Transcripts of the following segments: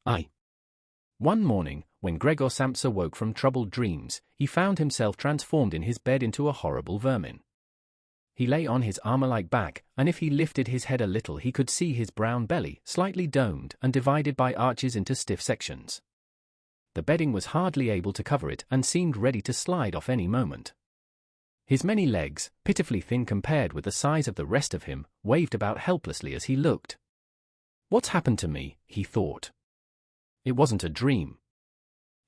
I. One morning, when Gregor Samsa woke from troubled dreams, he found himself transformed in his bed into a horrible vermin. He lay on his armor-like back, and if he lifted his head a little he could see his brown belly, slightly domed and divided by arches into stiff sections. The bedding was hardly able to cover it and seemed ready to slide off any moment. His many legs, pitifully thin compared with the size of the rest of him, waved about helplessly as he looked. "What's happened to me?" he thought. It wasn't a dream.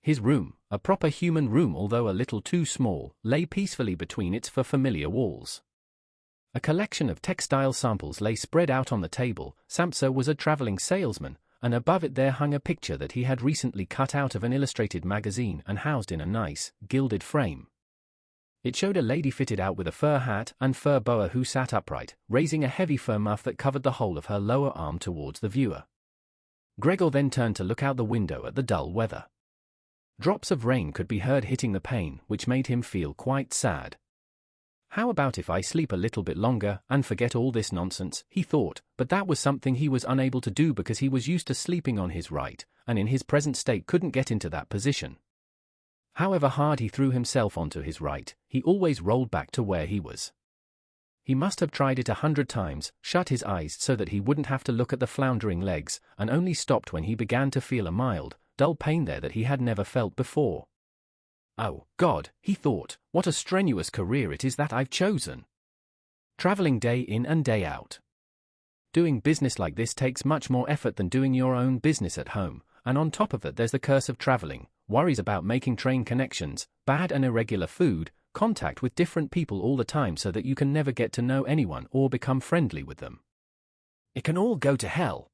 His room, a proper human room although a little too small, lay peacefully between its familiar walls. A collection of textile samples lay spread out on the table. Samsa was a traveling salesman, and above it there hung a picture that he had recently cut out of an illustrated magazine and housed in a nice, gilded frame. It showed a lady fitted out with a fur hat and fur boa who sat upright, raising a heavy fur muff that covered the whole of her lower arm towards the viewer. Gregor then turned to look out the window at the dull weather. Drops of rain could be heard hitting the pane, which made him feel quite sad. How about if I sleep a little bit longer and forget all this nonsense, he thought, but that was something he was unable to do because he was used to sleeping on his right, and in his present state couldn't get into that position. However hard he threw himself onto his right, he always rolled back to where he was. He must have tried it 100 times, shut his eyes so that he wouldn't have to look at the floundering legs, and only stopped when he began to feel a mild, dull pain there that he had never felt before. Oh, God, he thought, what a strenuous career it is that I've chosen. Traveling day in and day out. Doing business like this takes much more effort than doing your own business at home, and on top of that there's the curse of traveling, worries about making train connections, bad and irregular food, contact with different people all the time so that you can never get to know anyone or become friendly with them. It can all go to hell.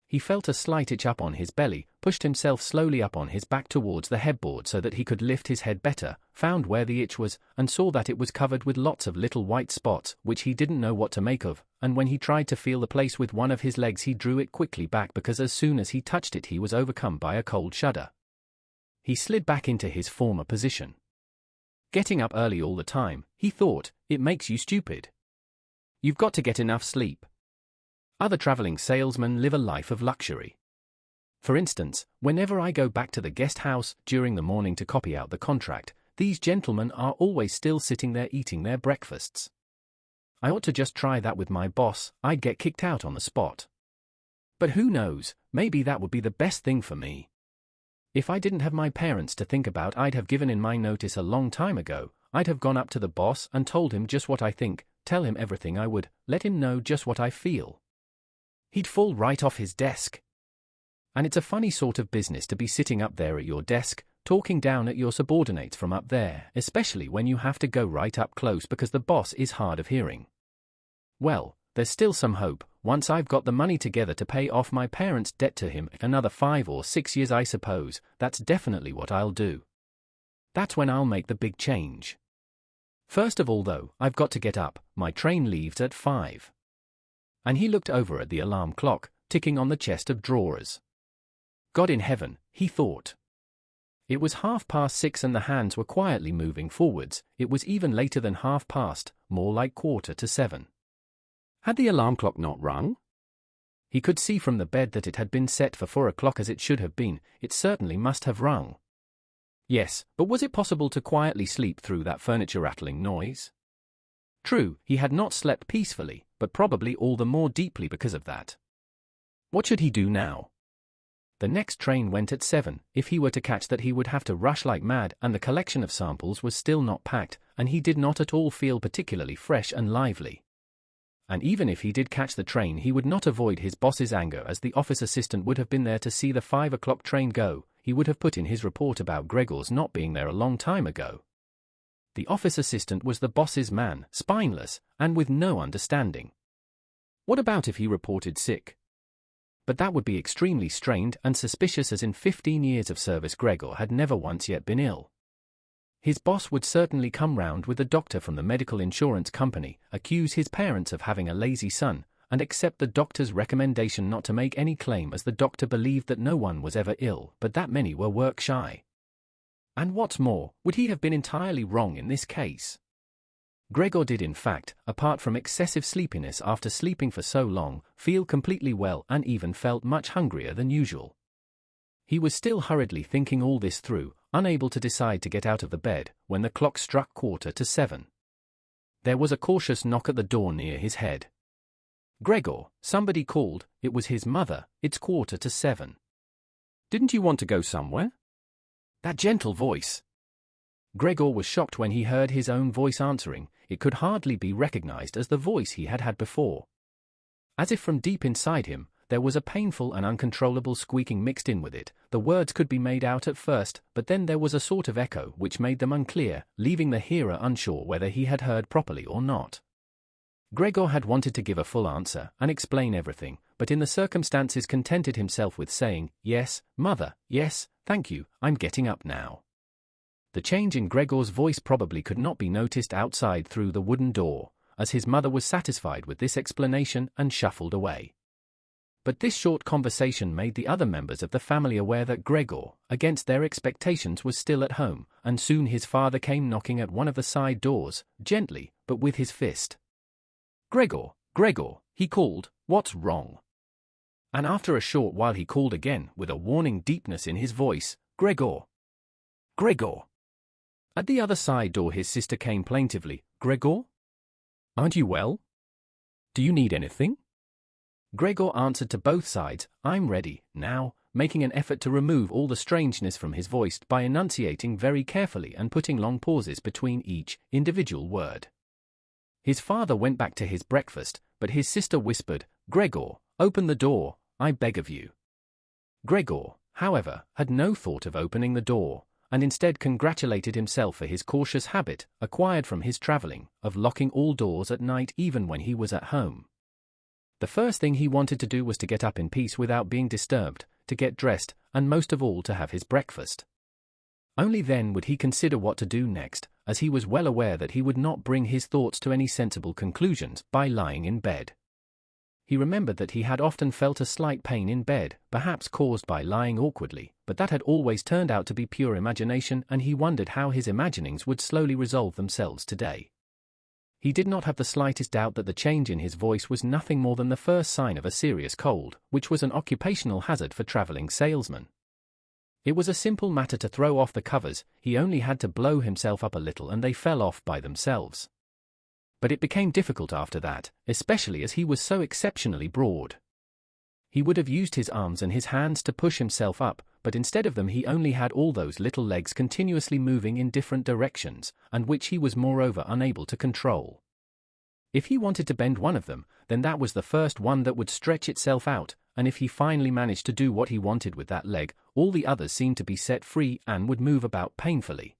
He felt a slight itch up on his belly, pushed himself slowly up on his back towards the headboard so that he could lift his head better, found where the itch was, and saw that it was covered with lots of little white spots, which he didn't know what to make of, and when he tried to feel the place with one of his legs he drew it quickly back because as soon as he touched it he was overcome by a cold shudder. He slid back into his former position. Getting up early all the time, he thought, it makes you stupid. You've got to get enough sleep. Other traveling salesmen live a life of luxury. For instance, whenever I go back to the guest house during the morning to copy out the contract, these gentlemen are always still sitting there eating their breakfasts. I ought to just try that with my boss. I'd get kicked out on the spot. But who knows, maybe that would be the best thing for me. If I didn't have my parents to think about, I'd have given in my notice a long time ago. I'd have gone up to the boss and told him just what I think, tell him everything I would, let him know just what I feel. He'd fall right off his desk. And it's a funny sort of business to be sitting up there at your desk, talking down at your subordinates from up there, especially when you have to go right up close because the boss is hard of hearing. Well, there's still some hope. Once I've got the money together to pay off my parents' debt to him, another 5 or 6 years I suppose, that's definitely what I'll do. That's when I'll make the big change. First of all though, I've got to get up, my train leaves at 5. And he looked over at the alarm clock, ticking on the chest of drawers. God in heaven, he thought. It was 6:30 and the hands were quietly moving forwards. It was even later than 7:30, more like 7:15. Had the alarm clock not rung? He could see from the bed that it had been set for 4 o'clock as it should have been. It certainly must have rung. Yes, but was it possible to quietly sleep through that furniture rattling noise? True, he had not slept peacefully, but probably all the more deeply because of that. What should he do now? The next train went at 7. If he were to catch that he would have to rush like mad, and the collection of samples was still not packed, and he did not at all feel particularly fresh and lively. And even if he did catch the train he would not avoid his boss's anger as the office assistant would have been there to see the 5 o'clock train go. He would have put in his report about Gregor's not being there a long time ago. The office assistant was the boss's man, spineless, and with no understanding. What about if he reported sick? But that would be extremely strained and suspicious as in 15 years of service Gregor had never once yet been ill. His boss would certainly come round with a doctor from the medical insurance company, accuse his parents of having a lazy son, and accept the doctor's recommendation not to make any claim as the doctor believed that no one was ever ill but that many were work shy. And what's more, would he have been entirely wrong in this case? Gregor did in fact, apart from excessive sleepiness after sleeping for so long, feel completely well and even felt much hungrier than usual. He was still hurriedly thinking all this through, unable to decide to get out of the bed, when the clock struck 7:15. There was a cautious knock at the door near his head. "Gregor," somebody called. It was his mother. "It's 7:15. Didn't you want to go somewhere?" That gentle voice. Gregor was shocked when he heard his own voice answering. It could hardly be recognized as the voice he had had before. As if from deep inside him, there was a painful and uncontrollable squeaking mixed in with it. The words could be made out at first, but then there was a sort of echo which made them unclear, leaving the hearer unsure whether he had heard properly or not. Gregor had wanted to give a full answer and explain everything, but in the circumstances contented himself with saying, "Yes, mother, yes, thank you, I'm getting up now." The change in Gregor's voice probably could not be noticed outside through the wooden door, as his mother was satisfied with this explanation and shuffled away. But this short conversation made the other members of the family aware that Gregor, against their expectations, was still at home, and soon his father came knocking at one of the side doors, gently, but with his fist. "Gregor, Gregor," he called, "what's wrong?" And after a short while he called again, with a warning deepness in his voice, "Gregor, Gregor." At the other side door his sister came plaintively, "Gregor? Aren't you well? Do you need anything?" Gregor answered to both sides, "I'm ready, now," making an effort to remove all the strangeness from his voice by enunciating very carefully and putting long pauses between each individual word. His father went back to his breakfast, but his sister whispered, "Gregor, open the door, I beg of you." Gregor, however, had no thought of opening the door, and instead congratulated himself for his cautious habit, acquired from his traveling, of locking all doors at night even when he was at home. The first thing he wanted to do was to get up in peace without being disturbed, to get dressed, and most of all to have his breakfast. Only then would he consider what to do next, as he was well aware that he would not bring his thoughts to any sensible conclusions by lying in bed. He remembered that he had often felt a slight pain in bed, perhaps caused by lying awkwardly, but that had always turned out to be pure imagination, and he wondered how his imaginings would slowly resolve themselves today. He did not have the slightest doubt that the change in his voice was nothing more than the first sign of a serious cold, which was an occupational hazard for traveling salesmen. It was a simple matter to throw off the covers. He only had to blow himself up a little and they fell off by themselves. But it became difficult after that, especially as he was so exceptionally broad. He would have used his arms and his hands to push himself up, but instead of them he only had all those little legs continuously moving in different directions, and which he was moreover unable to control. If he wanted to bend one of them, then that was the first one that would stretch itself out, and if he finally managed to do what he wanted with that leg, all the others seemed to be set free and would move about painfully.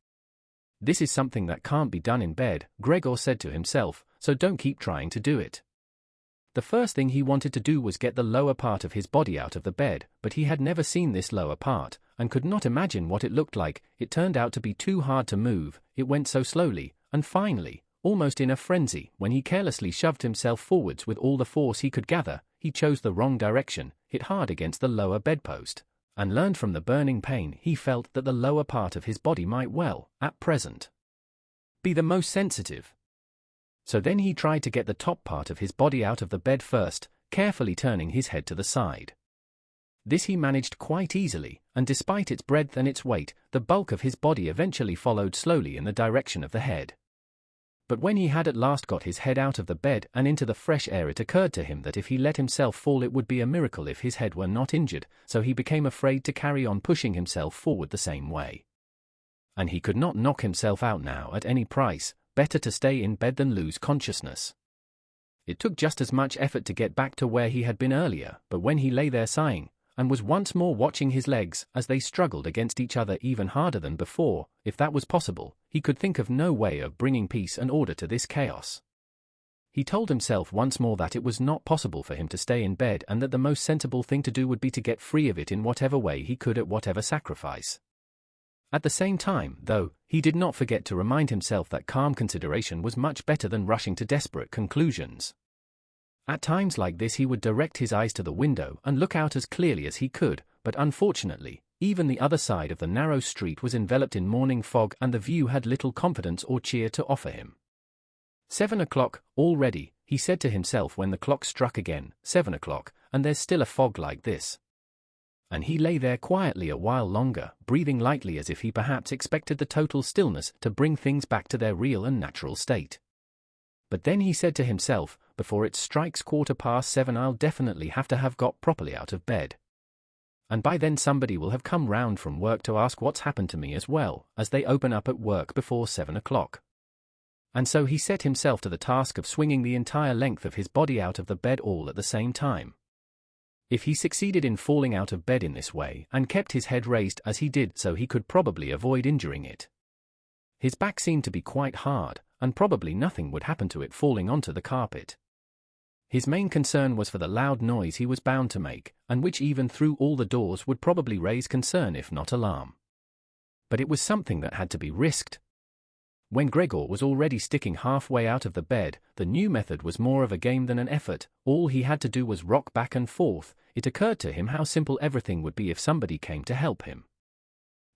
"This is something that can't be done in bed," Gregor said to himself, "so don't keep trying to do it." The first thing he wanted to do was get the lower part of his body out of the bed, but he had never seen this lower part, and could not imagine what it looked like. It turned out to be too hard to move, it went so slowly, and finally, almost in a frenzy, when he carelessly shoved himself forwards with all the force he could gather, he chose the wrong direction, hit hard against the lower bedpost, and learned from the burning pain he felt that the lower part of his body might well, at present, be the most sensitive. So then he tried to get the top part of his body out of the bed first, carefully turning his head to the side. This he managed quite easily, and despite its breadth and its weight, the bulk of his body eventually followed slowly in the direction of the head. But when he had at last got his head out of the bed and into the fresh air, it occurred to him that if he let himself fall it would be a miracle if his head were not injured, so he became afraid to carry on pushing himself forward the same way. And he could not knock himself out now at any price. Better to stay in bed than lose consciousness. It took just as much effort to get back to where he had been earlier, but when he lay there sighing, and was once more watching his legs as they struggled against each other even harder than before, if that was possible, he could think of no way of bringing peace and order to this chaos. He told himself once more that it was not possible for him to stay in bed and that the most sensible thing to do would be to get free of it in whatever way he could at whatever sacrifice. At the same time, though, he did not forget to remind himself that calm consideration was much better than rushing to desperate conclusions. At times like this he would direct his eyes to the window and look out as clearly as he could, but unfortunately, even the other side of the narrow street was enveloped in morning fog and the view had little confidence or cheer to offer him. 7 o'clock, already, he said to himself when the clock struck again, 7 o'clock, and there's still a fog like this. And he lay there quietly a while longer, breathing lightly as if he perhaps expected the total stillness to bring things back to their real and natural state. But then he said to himself, before it strikes 7:15 I'll definitely have to have got properly out of bed. And by then somebody will have come round from work to ask what's happened to me as well, as they open up at work before 7 o'clock. And so he set himself to the task of swinging the entire length of his body out of the bed all at the same time. If he succeeded in falling out of bed in this way and kept his head raised as he did so, he could probably avoid injuring it. His back seemed to be quite hard, and probably nothing would happen to it falling onto the carpet. His main concern was for the loud noise he was bound to make, and which even through all the doors would probably raise concern if not alarm. But it was something that had to be risked. When Gregor was already sticking halfway out of the bed, the new method was more of a game than an effort. All he had to do was rock back and forth. It occurred to him how simple everything would be if somebody came to help him.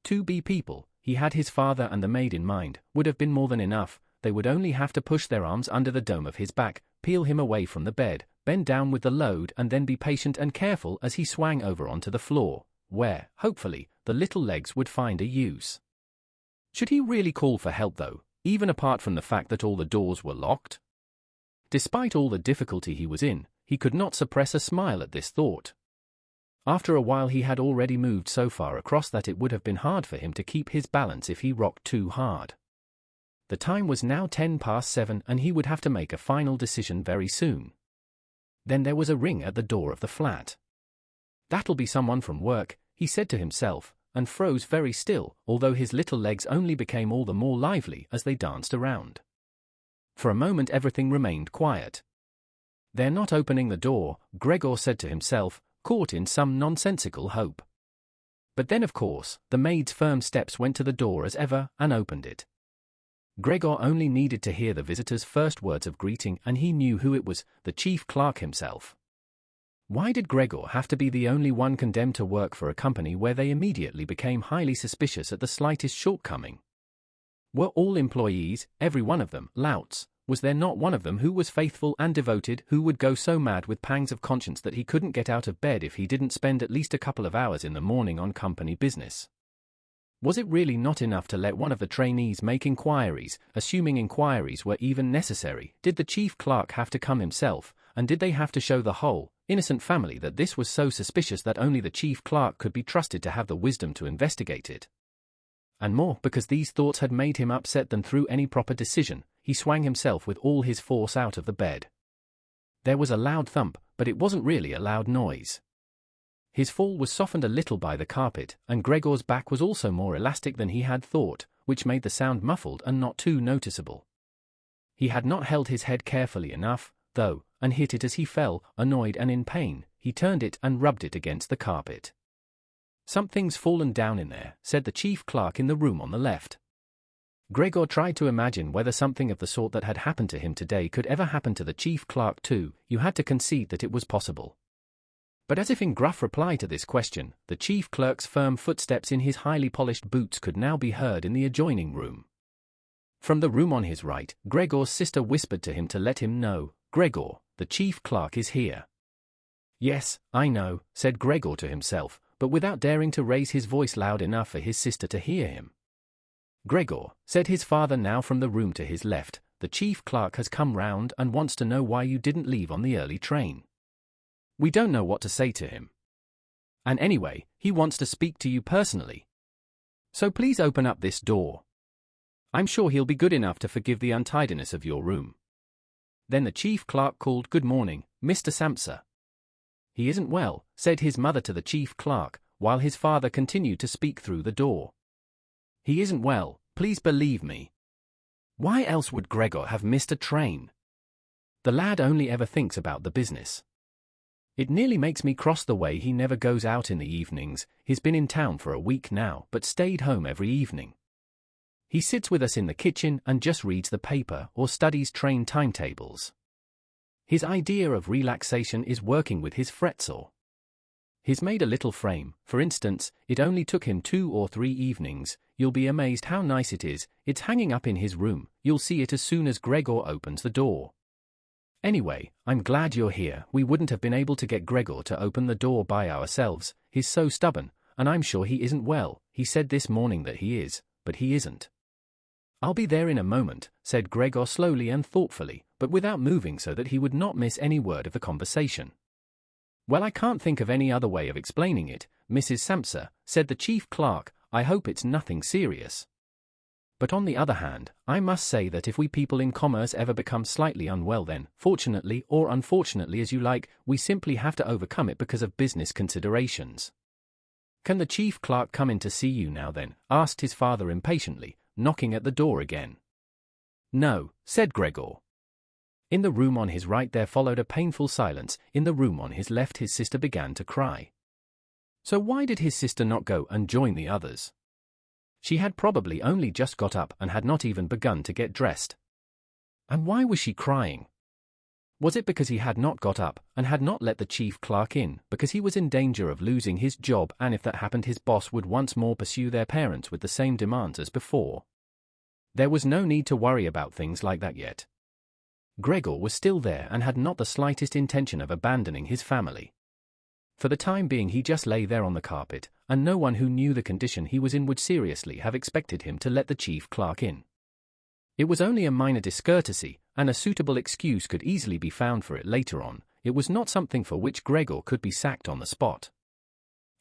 2 people, he had his father and the maid in mind, would have been more than enough. They would only have to push their arms under the dome of his back, peel him away from the bed, bend down with the load, and then be patient and careful as he swang over onto the floor, where, hopefully, the little legs would find a use. Should he really call for help though, even apart from the fact that all the doors were locked? Despite all the difficulty he was in, he could not suppress a smile at this thought. After a while he had already moved so far across that it would have been hard for him to keep his balance if he rocked too hard. The time was now 7:10 and he would have to make a final decision very soon. Then there was a ring at the door of the flat. That'll be someone from work, he said to himself, and froze very still, although his little legs only became all the more lively as they danced around. For a moment everything remained quiet. "They're not opening the door," Gregor said to himself, caught in some nonsensical hope. But then of course, the maid's firm steps went to the door as ever, and opened it. Gregor only needed to hear the visitor's first words of greeting and he knew who it was, the chief clerk himself. Why did Gregor have to be the only one condemned to work for a company where they immediately became highly suspicious at the slightest shortcoming? Were all employees, every one of them, louts? Was there not one of them who was faithful and devoted, who would go so mad with pangs of conscience that he couldn't get out of bed if he didn't spend at least a couple of hours in the morning on company business? Was it really not enough to let one of the trainees make inquiries, assuming inquiries were even necessary? Did the chief clerk have to come himself, and did they have to show the whole, innocent family that this was so suspicious that only the chief clerk could be trusted to have the wisdom to investigate it? And more because these thoughts had made him upset than through any proper decision, he swung himself with all his force out of the bed. There was a loud thump, but it wasn't really a loud noise. His fall was softened a little by the carpet, and Gregor's back was also more elastic than he had thought, which made the sound muffled and not too noticeable. He had not held his head carefully enough, though, and hit it as he fell, annoyed and in pain. He turned it and rubbed it against the carpet. "Something's fallen down in there," said the chief clerk in the room on the left. Gregor tried to imagine whether something of the sort that had happened to him today could ever happen to the chief clerk too. You had to concede that it was possible. But as if in gruff reply to this question, the chief clerk's firm footsteps in his highly polished boots could now be heard in the adjoining room. From the room on his right, Gregor's sister whispered to him to let him know, "Gregor, the chief clerk is here." "Yes, I know," said Gregor to himself, but without daring to raise his voice loud enough for his sister to hear him. "Gregor," said his father now from the room to his left, "the chief clerk has come round and wants to know why you didn't leave on the early train. We don't know what to say to him. And anyway, he wants to speak to you personally. So please open up this door. I'm sure he'll be good enough to forgive the untidiness of your room." Then the chief clerk called, "Good morning, Mr. Samsa." "He isn't well," said his mother to the chief clerk, while his father continued to speak through the door. "He isn't well, please believe me." Why else would Gregor have missed a train? The lad only ever thinks about the business. "It nearly makes me cross the way he never goes out in the evenings. He's been in town for a week now, but stayed home every evening. He sits with us in the kitchen and just reads the paper or studies train timetables. His idea of relaxation is working with his fretsaw. He's made a little frame, for instance. It only took him 2 or 3 evenings. You'll be amazed how nice it is. It's hanging up in his room. You'll see it as soon as Gregor opens the door. Anyway, I'm glad you're here. We wouldn't have been able to get Gregor to open the door by ourselves. he's so stubborn, and I'm sure he isn't well. He said this morning that he is, but he isn't. I'll be there in a moment, said Gregor slowly and thoughtfully, but without moving so that he would not miss any word of the conversation. Well, I can't think of any other way of explaining it, Mrs. Samsa, said the chief clerk. I hope it's nothing serious. But on the other hand, I must say that if we people in commerce ever become slightly unwell, then, fortunately or unfortunately as you like, we simply have to overcome it because of business considerations. Can the chief clerk come in to see you now then? Asked his father impatiently, knocking at the door again. No, said Gregor. In the room on his right there followed a painful silence. In the room on his left his sister began to cry. So why did his sister not go and join the others? She had probably only just got up and had not even begun to get dressed. And why was she crying? Was it because he had not got up and had not let the chief clerk in, because he was in danger of losing his job, and if that happened his boss would once more pursue their parents with the same demands as before? There was no need to worry about things like that yet. Gregor was still there and had not the slightest intention of abandoning his family. For the time being he just lay there on the carpet, and no one who knew the condition he was in would seriously have expected him to let the chief clerk in. It was only a minor discourtesy, and a suitable excuse could easily be found for it later on. It was not something for which Gregor could be sacked on the spot.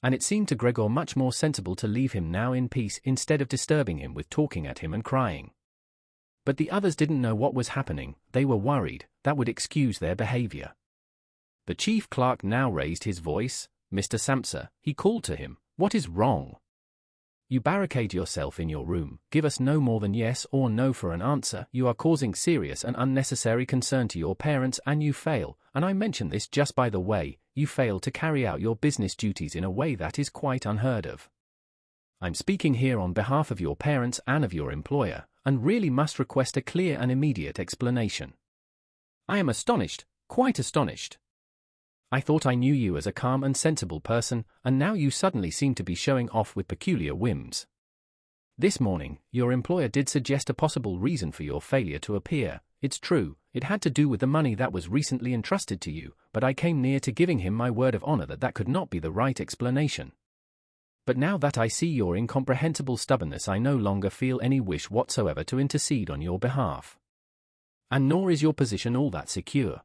And it seemed to Gregor much more sensible to leave him now in peace instead of disturbing him with talking at him and crying. But the others didn't know what was happening. They were worried. That would excuse their behavior. The chief clerk now raised his voice. Mr. Samsa, he called to him, what is wrong? You barricade yourself in your room, give us no more than yes or no for an answer. You are causing serious and unnecessary concern to your parents, and you fail, and I mention this just by the way, you fail to carry out your business duties in a way that is quite unheard of. I'm speaking here on behalf of your parents and of your employer, and really must request a clear and immediate explanation. I am astonished, quite astonished. I thought I knew you as a calm and sensible person, and now you suddenly seem to be showing off with peculiar whims. This morning, your employer did suggest a possible reason for your failure to appear. It's true, it had to do with the money that was recently entrusted to you, but I came near to giving him my word of honor that that could not be the right explanation. But now that I see your incomprehensible stubbornness, I no longer feel any wish whatsoever to intercede on your behalf. And nor is your position all that secure.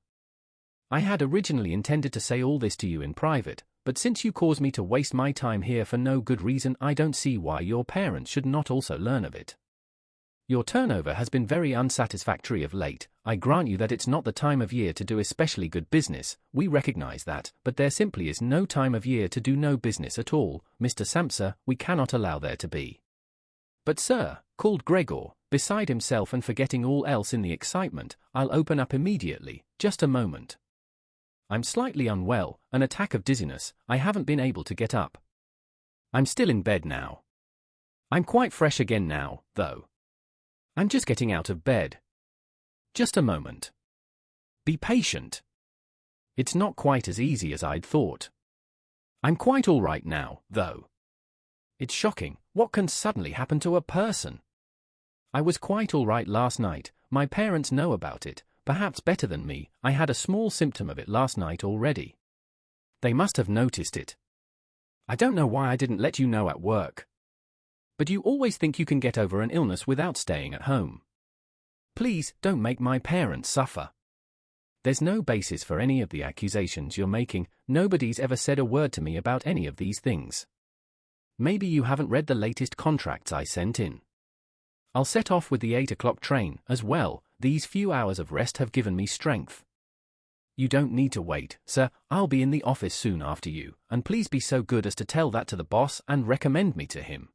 I had originally intended to say all this to you in private, but since you cause me to waste my time here for no good reason, I don't see why your parents should not also learn of it. Your turnover has been very unsatisfactory of late. I grant you that it's not the time of year to do especially good business, we recognize that, but there simply is no time of year to do no business at all, Mr. Samsa. We cannot allow there to be. But sir, called Gregor, beside himself and forgetting all else in the excitement, I'll open up immediately, just a moment. I'm slightly unwell, an attack of dizziness, I haven't been able to get up. I'm still in bed now. I'm quite fresh again now, though. I'm just getting out of bed. Just a moment. Be patient. It's not quite as easy as I'd thought. I'm quite all right now, though. It's shocking, what can suddenly happen to a person? I was quite all right last night, my parents know about it. Perhaps better than me. I had a small symptom of it last night already. They must have noticed it. I don't know why I didn't let you know at work. But you always think you can get over an illness without staying at home. Please, don't make my parents suffer. There's no basis for any of the accusations you're making. Nobody's ever said a word to me about any of these things. Maybe you haven't read the latest contracts I sent in. I'll set off with the 8 o'clock train, as well. These few hours of rest have given me strength. You don't need to wait, sir, I'll be in the office soon after you, and please be so good as to tell that to the boss and recommend me to him.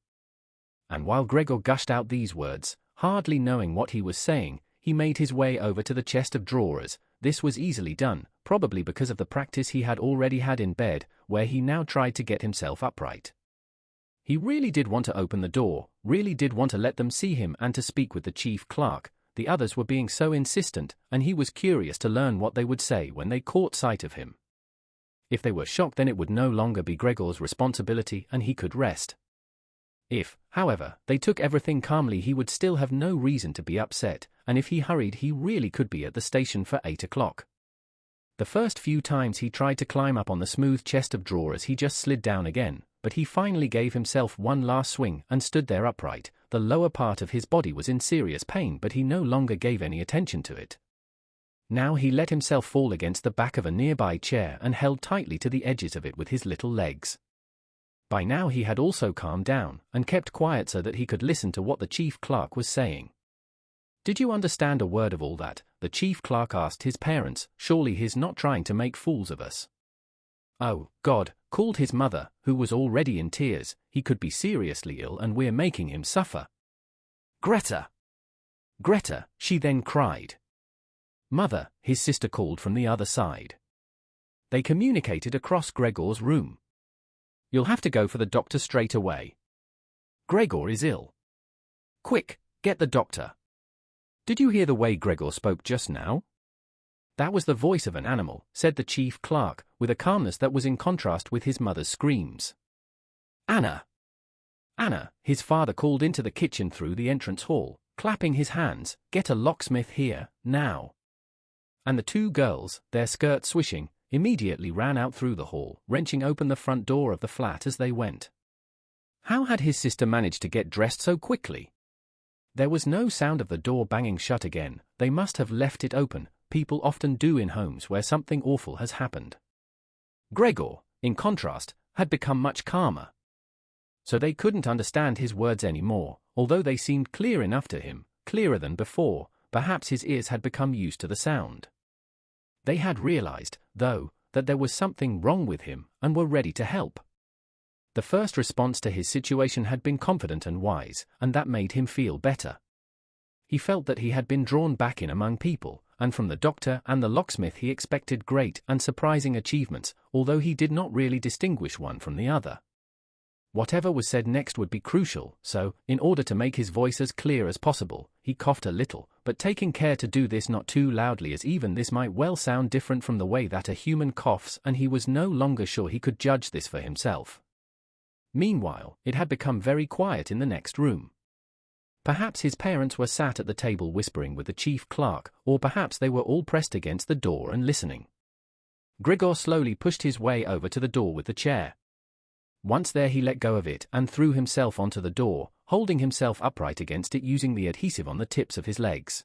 And while Gregor gushed out these words, hardly knowing what he was saying, he made his way over to the chest of drawers. This was easily done, probably because of the practice he had already had in bed, where he now tried to get himself upright. He really did want to open the door, really did want to let them see him and to speak with the chief clerk. The others were being so insistent, and he was curious to learn what they would say when they caught sight of him. If they were shocked, then it would no longer be Gregor's responsibility and he could rest. If, however, they took everything calmly, he would still have no reason to be upset, and if he hurried he really could be at the station for 8 o'clock. The first few times he tried to climb up on the smooth chest of drawers he just slid down again, but he finally gave himself one last swing and stood there upright. The lower part of his body was in serious pain, but he no longer gave any attention to it. Now he let himself fall against the back of a nearby chair and held tightly to the edges of it with his little legs. By now he had also calmed down and kept quiet so that he could listen to what the chief clerk was saying. "Did you understand a word of all that?" the chief clerk asked his parents. "Surely he's not trying to make fools of us." "Oh, God," called his mother, who was already in tears. "He could be seriously ill and we're making him suffer." "Greta! Greta!" she then cried. "Mother," his sister called from the other side. They communicated across Gregor's room. "You'll have to go for the doctor straight away. Gregor is ill. Quick, get the doctor." "Did you hear the way Gregor spoke just now?" "That was the voice of an animal," said the chief clerk, with a calmness that was in contrast with his mother's screams. "Anna! Anna!" his father called into the kitchen through the entrance hall, clapping his hands. "Get a locksmith here, now." And the two girls, their skirts swishing, immediately ran out through the hall, wrenching open the front door of the flat as they went. How had his sister managed to get dressed so quickly? There was no sound of the door banging shut again. They must have left it open. People often do in homes where something awful has happened. Gregor, in contrast, had become much calmer. So they couldn't understand his words anymore, although they seemed clear enough to him, clearer than before. Perhaps his ears had become used to the sound. They had realized, though, that there was something wrong with him, and were ready to help. The first response to his situation had been confident and wise, and that made him feel better. He felt that he had been drawn back in among people, and from the doctor and the locksmith he expected great and surprising achievements, although he did not really distinguish one from the other. Whatever was said next would be crucial, so, in order to make his voice as clear as possible, he coughed a little, but taking care to do this not too loudly, as even this might well sound different from the way that a human coughs, and he was no longer sure he could judge this for himself. Meanwhile, it had become very quiet in the next room. Perhaps his parents were sat at the table whispering with the chief clerk, or perhaps they were all pressed against the door and listening. Gregor slowly pushed his way over to the door with the chair. Once there he let go of it and threw himself onto the door, holding himself upright against it using the adhesive on the tips of his legs.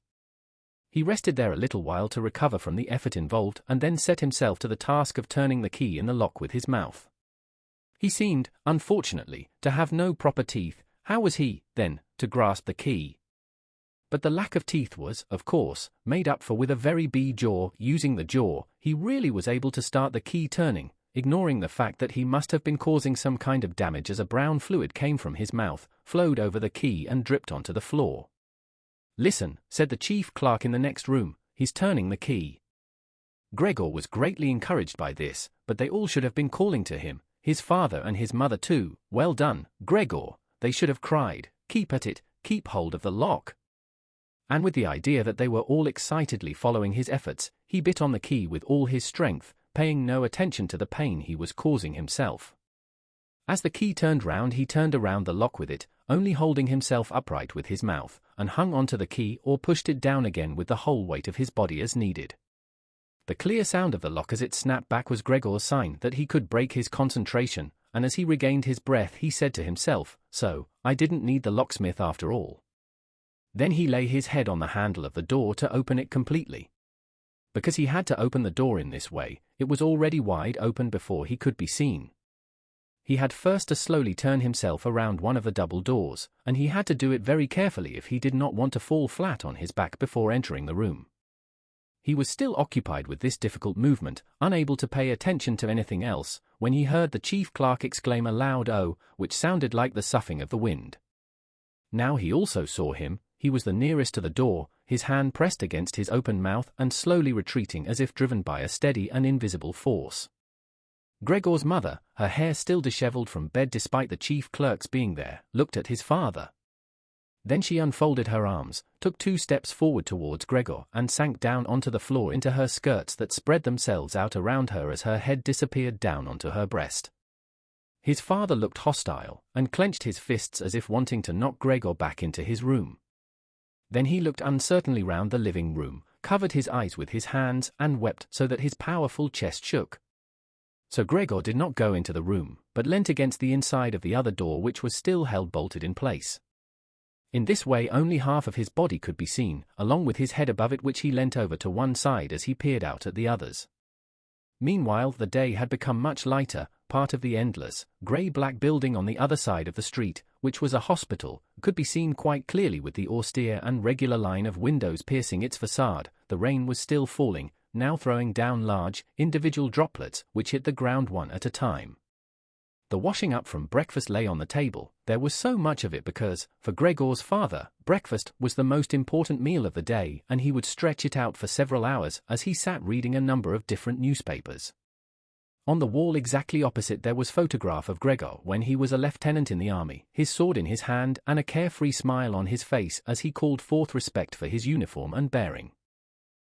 He rested there a little while to recover from the effort involved and then set himself to the task of turning the key in the lock with his mouth. He seemed, unfortunately, to have no proper teeth. How was he, then, to grasp the key? But the lack of teeth was, of course, made up for with a very big jaw. Using the jaw, he really was able to start the key turning, ignoring the fact that he must have been causing some kind of damage as a brown fluid came from his mouth, flowed over the key and dripped onto the floor. "Listen," said the chief clerk in the next room, "he's turning the key." Gregor was greatly encouraged by this, but they all should have been calling to him, his father and his mother too. "Well done, Gregor," they should have cried. "Keep at it, keep hold of the lock." And with the idea that they were all excitedly following his efforts, he bit on the key with all his strength, paying no attention to the pain he was causing himself. As the key turned round, he turned around the lock with it, only holding himself upright with his mouth, and hung onto the key or pushed it down again with the whole weight of his body as needed. The clear sound of the lock as it snapped back was Gregor's sign that he could break his concentration, and as he regained his breath he said to himself, "So, I didn't need the locksmith after all." Then he lay his head on the handle of the door to open it completely. Because he had to open the door in this way, it was already wide open before he could be seen. He had first to slowly turn himself around one of the double doors, and he had to do it very carefully if he did not want to fall flat on his back before entering the room. He was still occupied with this difficult movement, unable to pay attention to anything else, when he heard the chief clerk exclaim a loud "oh," which sounded like the soughing of the wind. Now he also saw him. He was the nearest to the door, his hand pressed against his open mouth and slowly retreating as if driven by a steady and invisible force. Gregor's mother, her hair still disheveled from bed despite the chief clerk's being there, looked at his father. Then she unfolded her arms, took 2 steps forward towards Gregor and sank down onto the floor into her skirts that spread themselves out around her as her head disappeared down onto her breast. His father looked hostile and clenched his fists as if wanting to knock Gregor back into his room. Then he looked uncertainly round the living room, covered his eyes with his hands, and wept so that his powerful chest shook. So Gregor did not go into the room, but leant against the inside of the other door, which was still held bolted in place. In this way only half of his body could be seen, along with his head above it, which he leant over to one side as he peered out at the others. Meanwhile the day had become much lighter. Part of the endless, grey-black building on the other side of the street, which was a hospital, could be seen quite clearly with the austere and regular line of windows piercing its facade. The rain was still falling, now throwing down large, individual droplets, which hit the ground one at a time. The washing up from breakfast lay on the table. There was so much of it because, for Gregor's father, breakfast was the most important meal of the day, and he would stretch it out for several hours as he sat reading a number of different newspapers. On the wall exactly opposite there was a photograph of Gregor when he was a lieutenant in the army, his sword in his hand and a carefree smile on his face as he called forth respect for his uniform and bearing.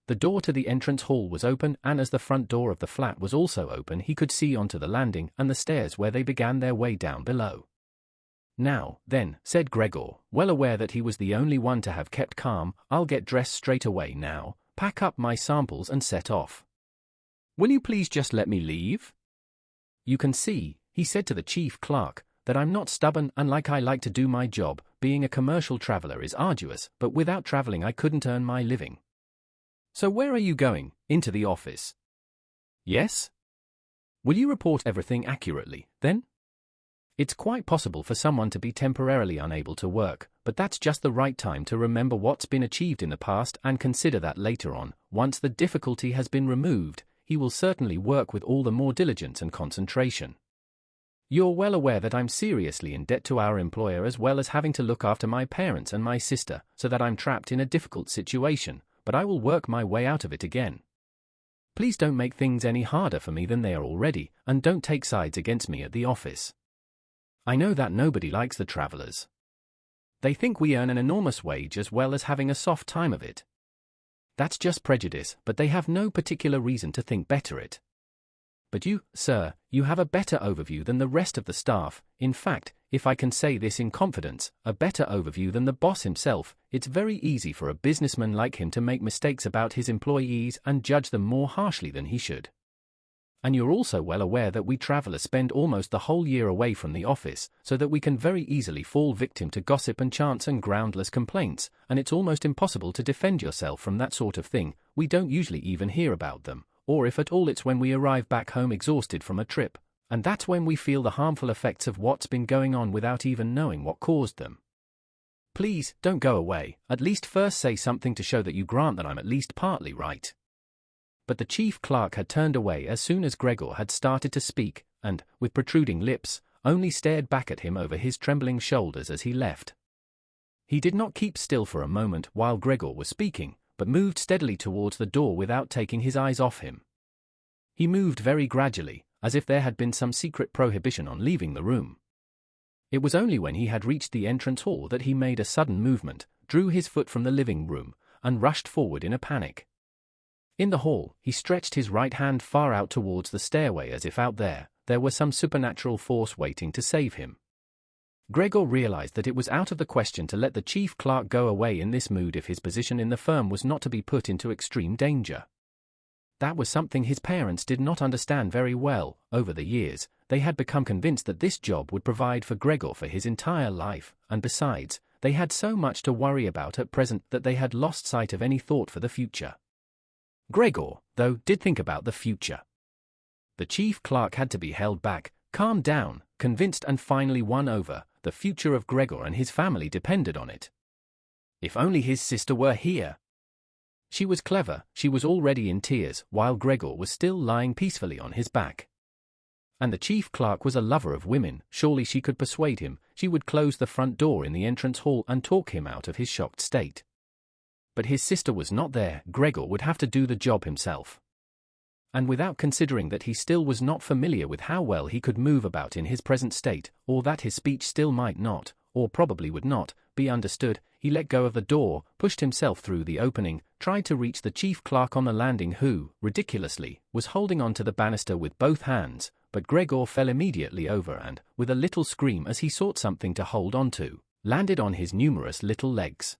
The door to the entrance hall was open, and as the front door of the flat was also open, he could see onto the landing and the stairs where they began their way down below. "Now, then," said Gregor, well aware that he was the only one to have kept calm, "I'll get dressed straight away now, pack up my samples and set off. Will you please just let me leave? You can see," he said to the chief clerk, "that I'm not stubborn and I like to do my job. Being a commercial traveler is arduous, but without traveling I couldn't earn my living." "So where are you going? Into the office?" "Yes." "Will you report everything accurately, then?" It's quite possible for someone to be temporarily unable to work, but that's just the right time to remember what's been achieved in the past and consider that later on, once the difficulty has been removed, he will certainly work with all the more diligence and concentration. "You're well aware that I'm seriously in debt to our employer, as well as having to look after my parents and my sister, so that I'm trapped in a difficult situation, but I will work my way out of it again. Please don't make things any harder for me than they are already, and don't take sides against me at the office. I know that nobody likes the travelers. They think we earn an enormous wage as well as having a soft time of it. That's just prejudice, but they have no particular reason to think better it. But you, sir, you have a better overview than the rest of the staff. In fact, if I can say this in confidence, a better overview than the boss himself. It's very easy for a businessman like him to make mistakes about his employees and judge them more harshly than he should. And you're also well aware that we travelers spend almost the whole year away from the office, so that we can very easily fall victim to gossip and chance and groundless complaints, and it's almost impossible to defend yourself from that sort of thing. We don't usually even hear about them, or if at all it's when we arrive back home exhausted from a trip, and that's when we feel the harmful effects of what's been going on without even knowing what caused them. Please, don't go away, at least first say something to show that you grant that I'm at least partly right." But the chief clerk had turned away as soon as Gregor had started to speak, and, with protruding lips, only stared back at him over his trembling shoulders as he left. He did not keep still for a moment while Gregor was speaking, but moved steadily towards the door without taking his eyes off him. He moved very gradually, as if there had been some secret prohibition on leaving the room. It was only when he had reached the entrance hall that he made a sudden movement, drew his foot from the living room, and rushed forward in a panic. In the hall, he stretched his right hand far out towards the stairway as if out there were some supernatural force waiting to save him. Gregor realized that it was out of the question to let the chief clerk go away in this mood if his position in the firm was not to be put into extreme danger. That was something his parents did not understand very well. Over the years, they had become convinced that this job would provide for Gregor for his entire life, and besides, they had so much to worry about at present that they had lost sight of any thought for the future. Gregor, though, did think about the future. The chief clerk had to be held back, calmed down, convinced and finally won over. The future of Gregor and his family depended on it. If only his sister were here. She was clever, she was already in tears, while Gregor was still lying peacefully on his back. And the chief clerk was a lover of women. Surely she could persuade him. She would close the front door in the entrance hall and talk him out of his shocked state. But his sister was not there. Gregor would have to do the job himself. And without considering that he still was not familiar with how well he could move about in his present state, or that his speech still might not, or probably would not, be understood, he let go of the door, pushed himself through the opening, tried to reach the chief clerk on the landing who, ridiculously, was holding on to the banister with both hands, but Gregor fell immediately over and, with a little scream as he sought something to hold on to, landed on his numerous little legs.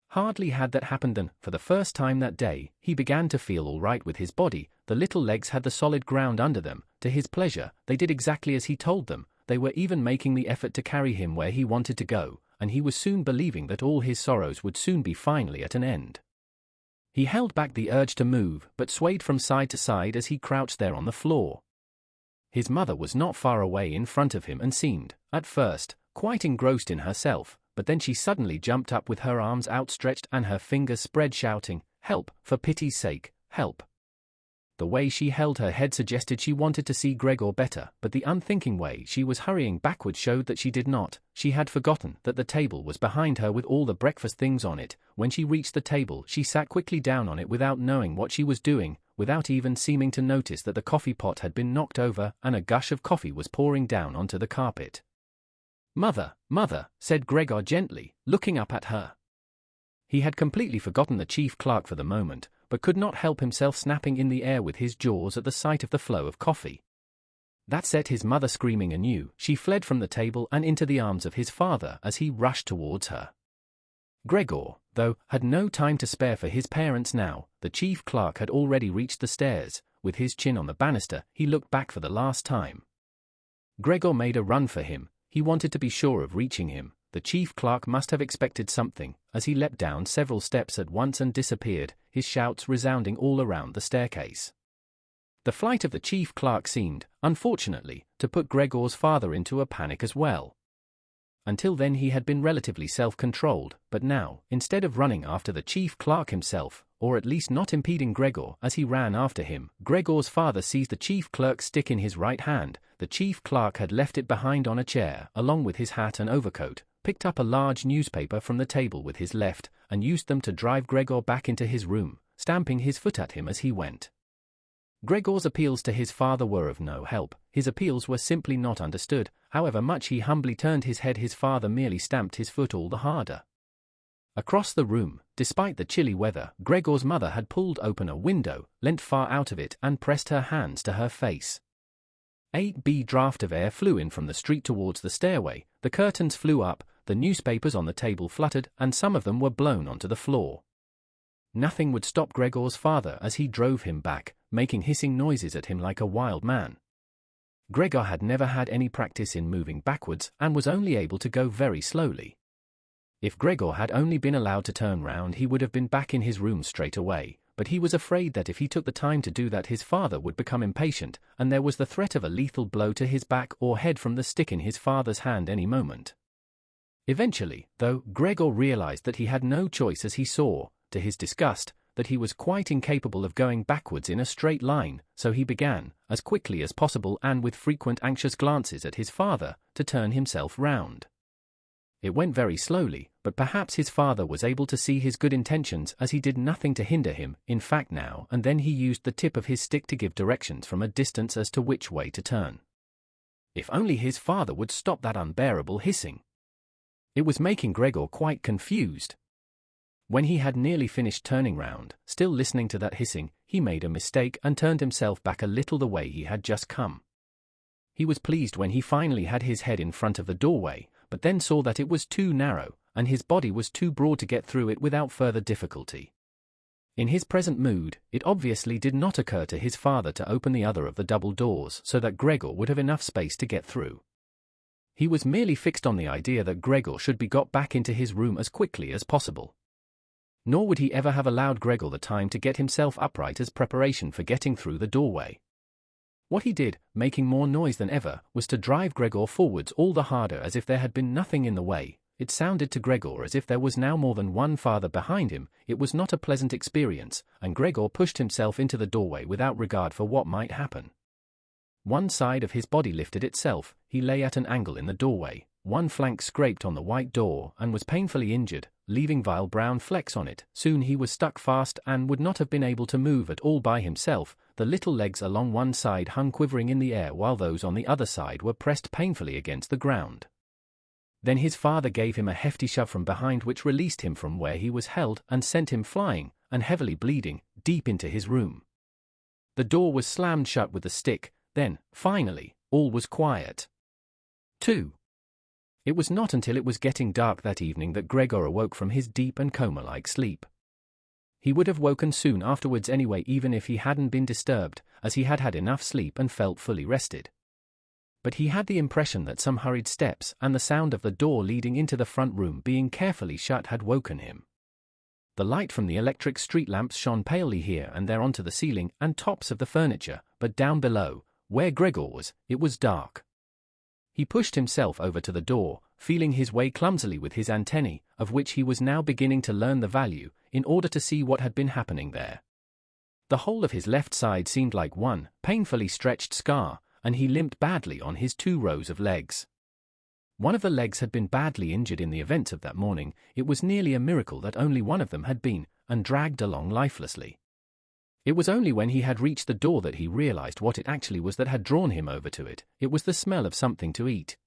Hardly had that happened than, for the first time that day, he began to feel all right with his body. The little legs had the solid ground under them. To his pleasure, they did exactly as he told them. They were even making the effort to carry him where he wanted to go, and he was soon believing that all his sorrows would soon be finally at an end. He held back the urge to move, but swayed from side to side as he crouched there on the floor. His mother was not far away in front of him and seemed, at first, quite engrossed in herself, but then she suddenly jumped up with her arms outstretched and her fingers spread, shouting, "Help, for pity's sake, help." The way she held her head suggested she wanted to see Gregor better, but the unthinking way she was hurrying backwards showed that she did not. She had forgotten that the table was behind her with all the breakfast things on it. When she reached the table, she sat quickly down on it without knowing what she was doing, without even seeming to notice that the coffee pot had been knocked over and a gush of coffee was pouring down onto the carpet. "Mother, mother," said Gregor gently, looking up at her. He had completely forgotten the chief clerk for the moment, but could not help himself snapping in the air with his jaws at the sight of the flow of coffee. That set his mother screaming anew. She fled from the table and into the arms of his father as he rushed towards her. Gregor, though, had no time to spare for his parents now. The chief clerk had already reached the stairs. With his chin on the banister, he looked back for the last time. Gregor made a run for him. He wanted to be sure of reaching him. The chief clerk must have expected something, as he leapt down several steps at once and disappeared, his shouts resounding all around the staircase. The flight of the chief clerk seemed, unfortunately, to put Gregor's father into a panic as well. Until then he had been relatively self-controlled, but now, instead of running after the chief clerk himself, or at least not impeding Gregor as he ran after him, Gregor's father seized the chief clerk's stick in his right hand. The chief clerk had left it behind on a chair, along with his hat and overcoat, picked up a large newspaper from the table with his left, and used them to drive Gregor back into his room, stamping his foot at him as he went. Gregor's appeals to his father were of no help. His appeals were simply not understood. However much he humbly turned his head, his father merely stamped his foot all the harder. Across the room, despite the chilly weather, Gregor's mother had pulled open a window, leant far out of it, and pressed her hands to her face. A draught of air flew in from the street towards the stairway, the curtains flew up, the newspapers on the table fluttered, and some of them were blown onto the floor. Nothing would stop Gregor's father as he drove him back, making hissing noises at him like a wild man. Gregor had never had any practice in moving backwards and was only able to go very slowly. If Gregor had only been allowed to turn round, he would have been back in his room straight away, but he was afraid that if he took the time to do that, his father would become impatient, and there was the threat of a lethal blow to his back or head from the stick in his father's hand any moment. Eventually, though, Gregor realized that he had no choice as he saw, to his disgust, that he was quite incapable of going backwards in a straight line, so he began, as quickly as possible and with frequent anxious glances at his father, to turn himself round. It went very slowly, but perhaps his father was able to see his good intentions as he did nothing to hinder him. In fact, now and then he used the tip of his stick to give directions from a distance as to which way to turn. If only his father would stop that unbearable hissing. It was making Gregor quite confused. When he had nearly finished turning round, still listening to that hissing, he made a mistake and turned himself back a little the way he had just come. He was pleased when he finally had his head in front of the doorway, but then saw that it was too narrow, and his body was too broad to get through it without further difficulty. In his present mood, it obviously did not occur to his father to open the other of the double doors so that Gregor would have enough space to get through. He was merely fixed on the idea that Gregor should be got back into his room as quickly as possible. Nor would he ever have allowed Gregor the time to get himself upright as preparation for getting through the doorway. What he did, making more noise than ever, was to drive Gregor forwards all the harder as if there had been nothing in the way. It sounded to Gregor as if there was now more than one father behind him. It was not a pleasant experience, and Gregor pushed himself into the doorway without regard for what might happen. One side of his body lifted itself, he lay at an angle in the doorway, one flank scraped on the white door and was painfully injured, leaving vile brown flecks on it. Soon he was stuck fast and would not have been able to move at all by himself. The little legs along one side hung quivering in the air while those on the other side were pressed painfully against the ground. Then his father gave him a hefty shove from behind which released him from where he was held and sent him flying, and heavily bleeding, deep into his room. The door was slammed shut with the stick. Then, finally, all was quiet. 2. It was not until it was getting dark that evening that Gregor awoke from his deep and coma-like sleep. He would have woken soon afterwards anyway, even if he hadn't been disturbed, as he had had enough sleep and felt fully rested. But he had the impression that some hurried steps and the sound of the door leading into the front room being carefully shut had woken him. The light from the electric street lamps shone palely here and there onto the ceiling and tops of the furniture, but down below, where Gregor was, it was dark. He pushed himself over to the door, feeling his way clumsily with his antennae, of which he was now beginning to learn the value, in order to see what had been happening there. The whole of his left side seemed like one painfully stretched scar, and he limped badly on his 2 rows of legs. One of the legs had been badly injured in the events of that morning. It was nearly a miracle that only one of them had been, and dragged along lifelessly. It was only when he had reached the door that he realized what it actually was that had drawn him over to it. It was the smell of something to eat.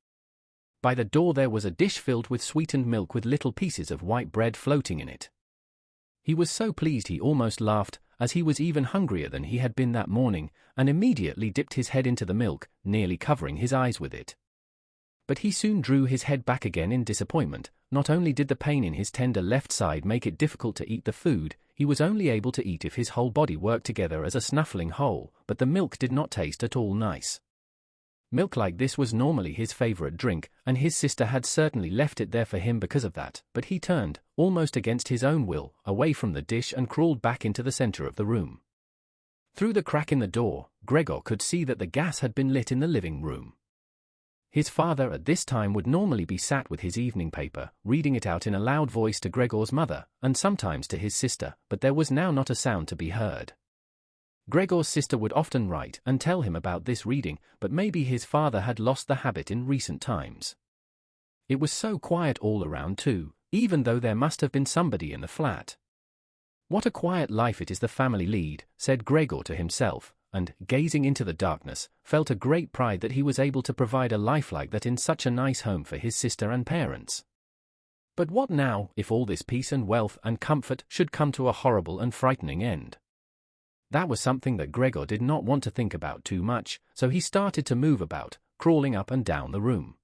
By the door there was a dish filled with sweetened milk with little pieces of white bread floating in it. He was so pleased he almost laughed, as he was even hungrier than he had been that morning, and immediately dipped his head into the milk, nearly covering his eyes with it. But he soon drew his head back again in disappointment. Not only did the pain in his tender left side make it difficult to eat the food, he was only able to eat if his whole body worked together as a snuffling whole, but the milk did not taste at all nice. Milk like this was normally his favorite drink, and his sister had certainly left it there for him because of that, but he turned, almost against his own will, away from the dish and crawled back into the center of the room. Through the crack in the door, Gregor could see that the gas had been lit in the living room. His father at this time would normally be sat with his evening paper, reading it out in a loud voice to Gregor's mother, and sometimes to his sister, but there was now not a sound to be heard. Gregor's sister would often write and tell him about this reading, but maybe his father had lost the habit in recent times. It was so quiet all around too, even though there must have been somebody in the flat. What a quiet life it is the family lead, said Gregor to himself, and, gazing into the darkness, felt a great pride that he was able to provide a life like that in such a nice home for his sister and parents. But what now, if all this peace and wealth and comfort should come to a horrible and frightening end? That was something that Gregor did not want to think about too much, so he started to move about, crawling up and down the room.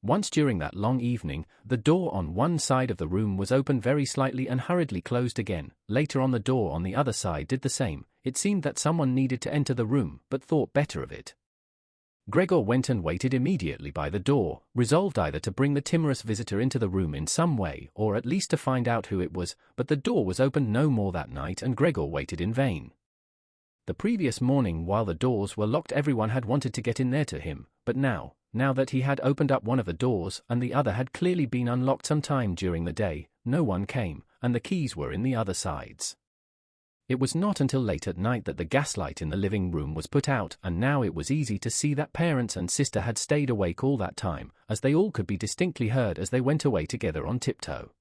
Once during that long evening, the door on one side of the room was opened very slightly and hurriedly closed again. Later on, the door on the other side did the same. It seemed that someone needed to enter the room, but thought better of it. Gregor went and waited immediately by the door, resolved either to bring the timorous visitor into the room in some way, or at least to find out who it was, but the door was opened no more that night, and Gregor waited in vain. The previous morning, while the doors were locked, everyone had wanted to get in there to him, but now that he had opened up one of the doors and the other had clearly been unlocked some time during the day, no one came, and the keys were in the other sides. It was not until late at night that the gaslight in the living room was put out, and now it was easy to see that parents and sister had stayed awake all that time, as they all could be distinctly heard as they went away together on tiptoe.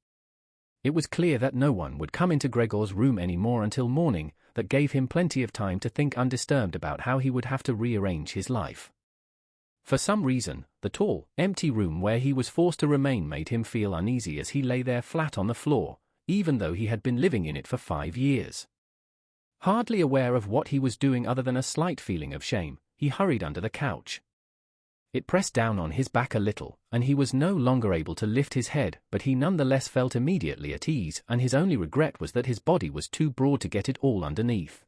It was clear that no one would come into Gregor's room any more until morning. That gave him plenty of time to think undisturbed about how he would have to rearrange his life. For some reason, the tall, empty room where he was forced to remain made him feel uneasy as he lay there flat on the floor, even though he had been living in it for 5 years. Hardly aware of what he was doing other than a slight feeling of shame, he hurried under the couch. It pressed down on his back a little, and he was no longer able to lift his head, but he nonetheless felt immediately at ease, and his only regret was that his body was too broad to get it all underneath.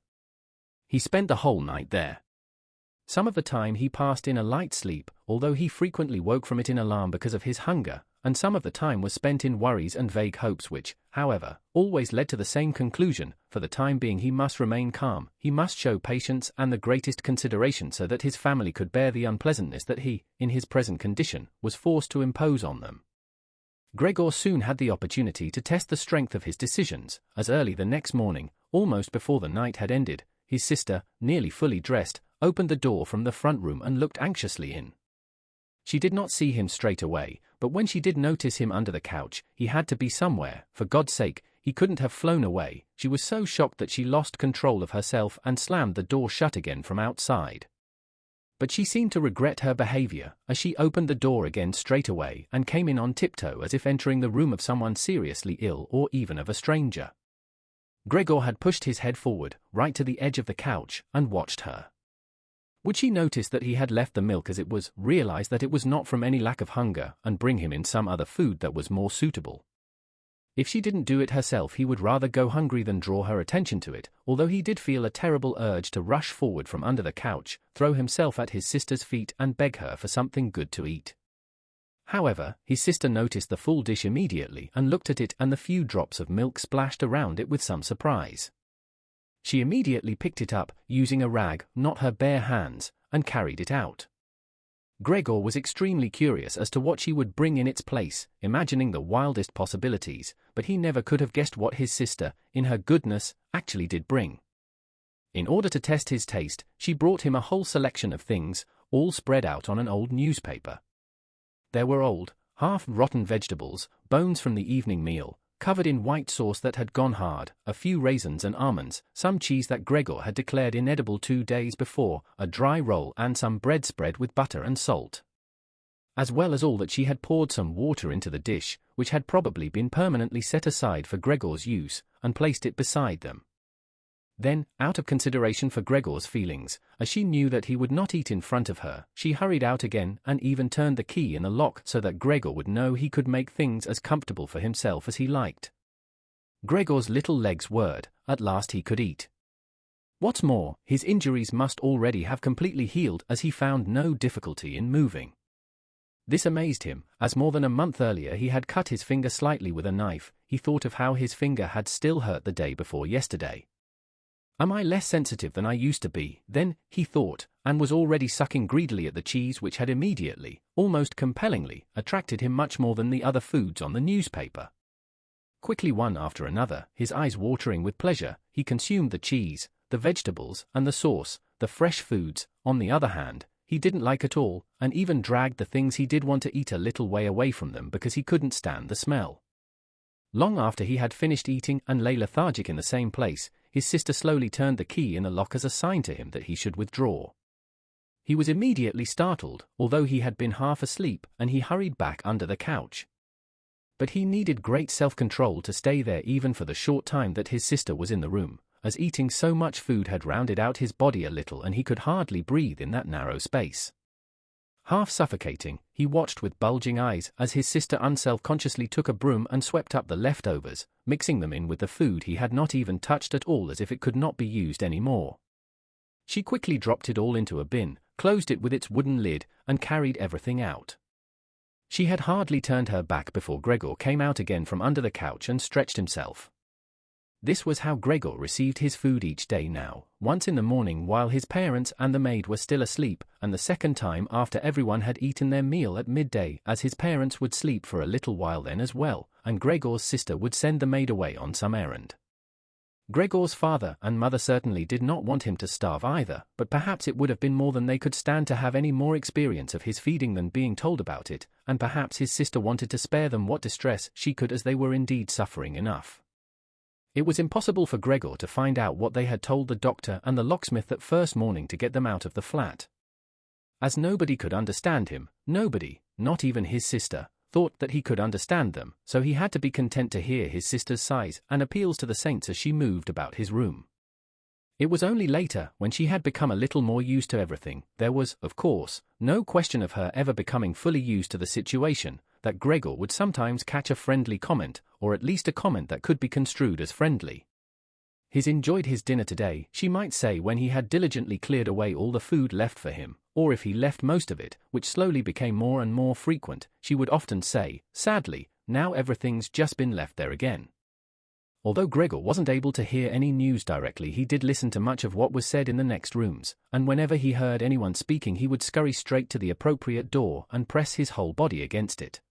He spent the whole night there. Some of the time he passed in a light sleep, although he frequently woke from it in alarm because of his hunger, and some of the time was spent in worries and vague hopes which, however, always led to the same conclusion. For the time being he must remain calm, he must show patience and the greatest consideration so that his family could bear the unpleasantness that he, in his present condition, was forced to impose on them. Gregor soon had the opportunity to test the strength of his decisions, as early the next morning, almost before the night had ended, his sister, nearly fully dressed, opened the door from the front room and looked anxiously in. She did not see him straight away, but when she did notice him under the couch, he had to be somewhere. For God's sake, he couldn't have flown away. She was so shocked that she lost control of herself and slammed the door shut again from outside. But she seemed to regret her behavior, as she opened the door again straight away and came in on tiptoe as if entering the room of someone seriously ill or even of a stranger. Gregor had pushed his head forward, right to the edge of the couch, and watched her. Would she notice that he had left the milk as it was, realize that it was not from any lack of hunger, and bring him in some other food that was more suitable? If she didn't do it herself, he would rather go hungry than draw her attention to it, although he did feel a terrible urge to rush forward from under the couch, throw himself at his sister's feet and beg her for something good to eat. However, his sister noticed the full dish immediately and looked at it and the few drops of milk splashed around it with some surprise. She immediately picked it up, using a rag, not her bare hands, and carried it out. Gregor was extremely curious as to what she would bring in its place, imagining the wildest possibilities, but he never could have guessed what his sister, in her goodness, actually did bring. In order to test his taste, she brought him a whole selection of things, all spread out on an old newspaper. There were old, half-rotten vegetables, bones from the evening meal, covered in white sauce that had gone hard, a few raisins and almonds, some cheese that Gregor had declared inedible 2 days before, a dry roll and some bread spread with butter and salt. As well as all that, she had poured some water into the dish, which had probably been permanently set aside for Gregor's use, and placed it beside them. Then, out of consideration for Gregor's feelings, as she knew that he would not eat in front of her, she hurried out again and even turned the key in the lock so that Gregor would know he could make things as comfortable for himself as he liked. Gregor's little legs whirred, at last he could eat. What's more, his injuries must already have completely healed as he found no difficulty in moving. This amazed him, as more than a month earlier he had cut his finger slightly with a knife. He thought of how his finger had still hurt the day before yesterday. Am I less sensitive than I used to be, then, he thought, and was already sucking greedily at the cheese which had immediately, almost compellingly, attracted him much more than the other foods on the newspaper. Quickly, one after another, his eyes watering with pleasure, he consumed the cheese, the vegetables, and the sauce. The fresh foods, on the other hand, he didn't like at all, and even dragged the things he did want to eat a little way away from them because he couldn't stand the smell. Long after he had finished eating and lay lethargic in the same place, his sister slowly turned the key in the lock as a sign to him that he should withdraw. He was immediately startled, although he had been half asleep, and he hurried back under the couch. But he needed great self-control to stay there even for the short time that his sister was in the room, as eating so much food had rounded out his body a little and he could hardly breathe in that narrow space. Half suffocating, he watched with bulging eyes as his sister unself-consciously took a broom and swept up the leftovers, mixing them in with the food he had not even touched at all as if it could not be used any more. She quickly dropped it all into a bin, closed it with its wooden lid, and carried everything out. She had hardly turned her back before Gregor came out again from under the couch and stretched himself. This was how Gregor received his food each day now, once in the morning while his parents and the maid were still asleep, and the second time after everyone had eaten their meal at midday, as his parents would sleep for a little while then as well, and Gregor's sister would send the maid away on some errand. Gregor's father and mother certainly did not want him to starve either, but perhaps it would have been more than they could stand to have any more experience of his feeding than being told about it, and perhaps his sister wanted to spare them what distress she could as they were indeed suffering enough. It was impossible for Gregor to find out what they had told the doctor and the locksmith that first morning to get them out of the flat. As nobody could understand him, nobody, not even his sister, thought that he could understand them, so he had to be content to hear his sister's sighs and appeals to the saints as she moved about his room. It was only later, when she had become a little more used to everything, there was, of course, no question of her ever becoming fully used to the situation, that Gregor would sometimes catch a friendly comment, or at least a comment that could be construed as friendly. He's enjoyed his dinner today, she might say when he had diligently cleared away all the food left for him, or if he left most of it, which slowly became more and more frequent, she would often say, sadly, now everything's just been left there again. Although Gregor wasn't able to hear any news directly, he did listen to much of what was said in the next rooms, and whenever he heard anyone speaking he would scurry straight to the appropriate door and press his whole body against it.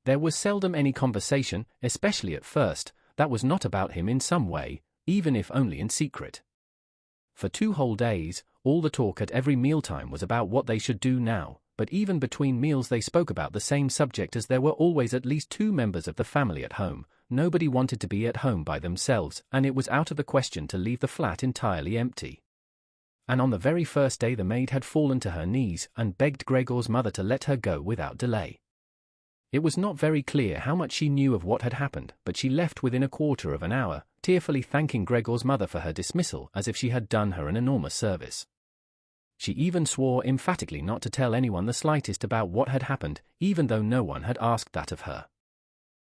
There was seldom any conversation, especially at first, that was not about him in some way, even if only in secret. For 2 whole days, all the talk at every mealtime was about what they should do now, but even between meals they spoke about the same subject as there were always at least 2 members of the family at home. Nobody wanted to be at home by themselves, and it was out of the question to leave the flat entirely empty. And on the very first day the maid had fallen to her knees and begged Gregor's mother to let her go without delay. It was not very clear how much she knew of what had happened, but she left within a quarter of an hour, tearfully thanking Gregor's mother for her dismissal as if she had done her an enormous service. She even swore emphatically not to tell anyone the slightest about what had happened, even though no one had asked that of her.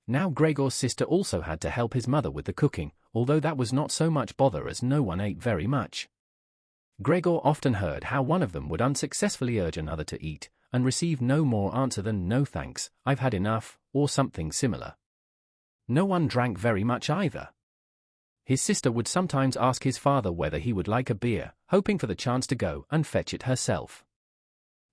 Now Gregor's sister also had to help his mother with the cooking, although that was not so much bother as no one ate very much. Gregor often heard how one of them would unsuccessfully urge another to eat, and receive no more answer than "no thanks, I've had enough," or something similar. No one drank very much either. His sister would sometimes ask his father whether he would like a beer, hoping for the chance to go and fetch it herself.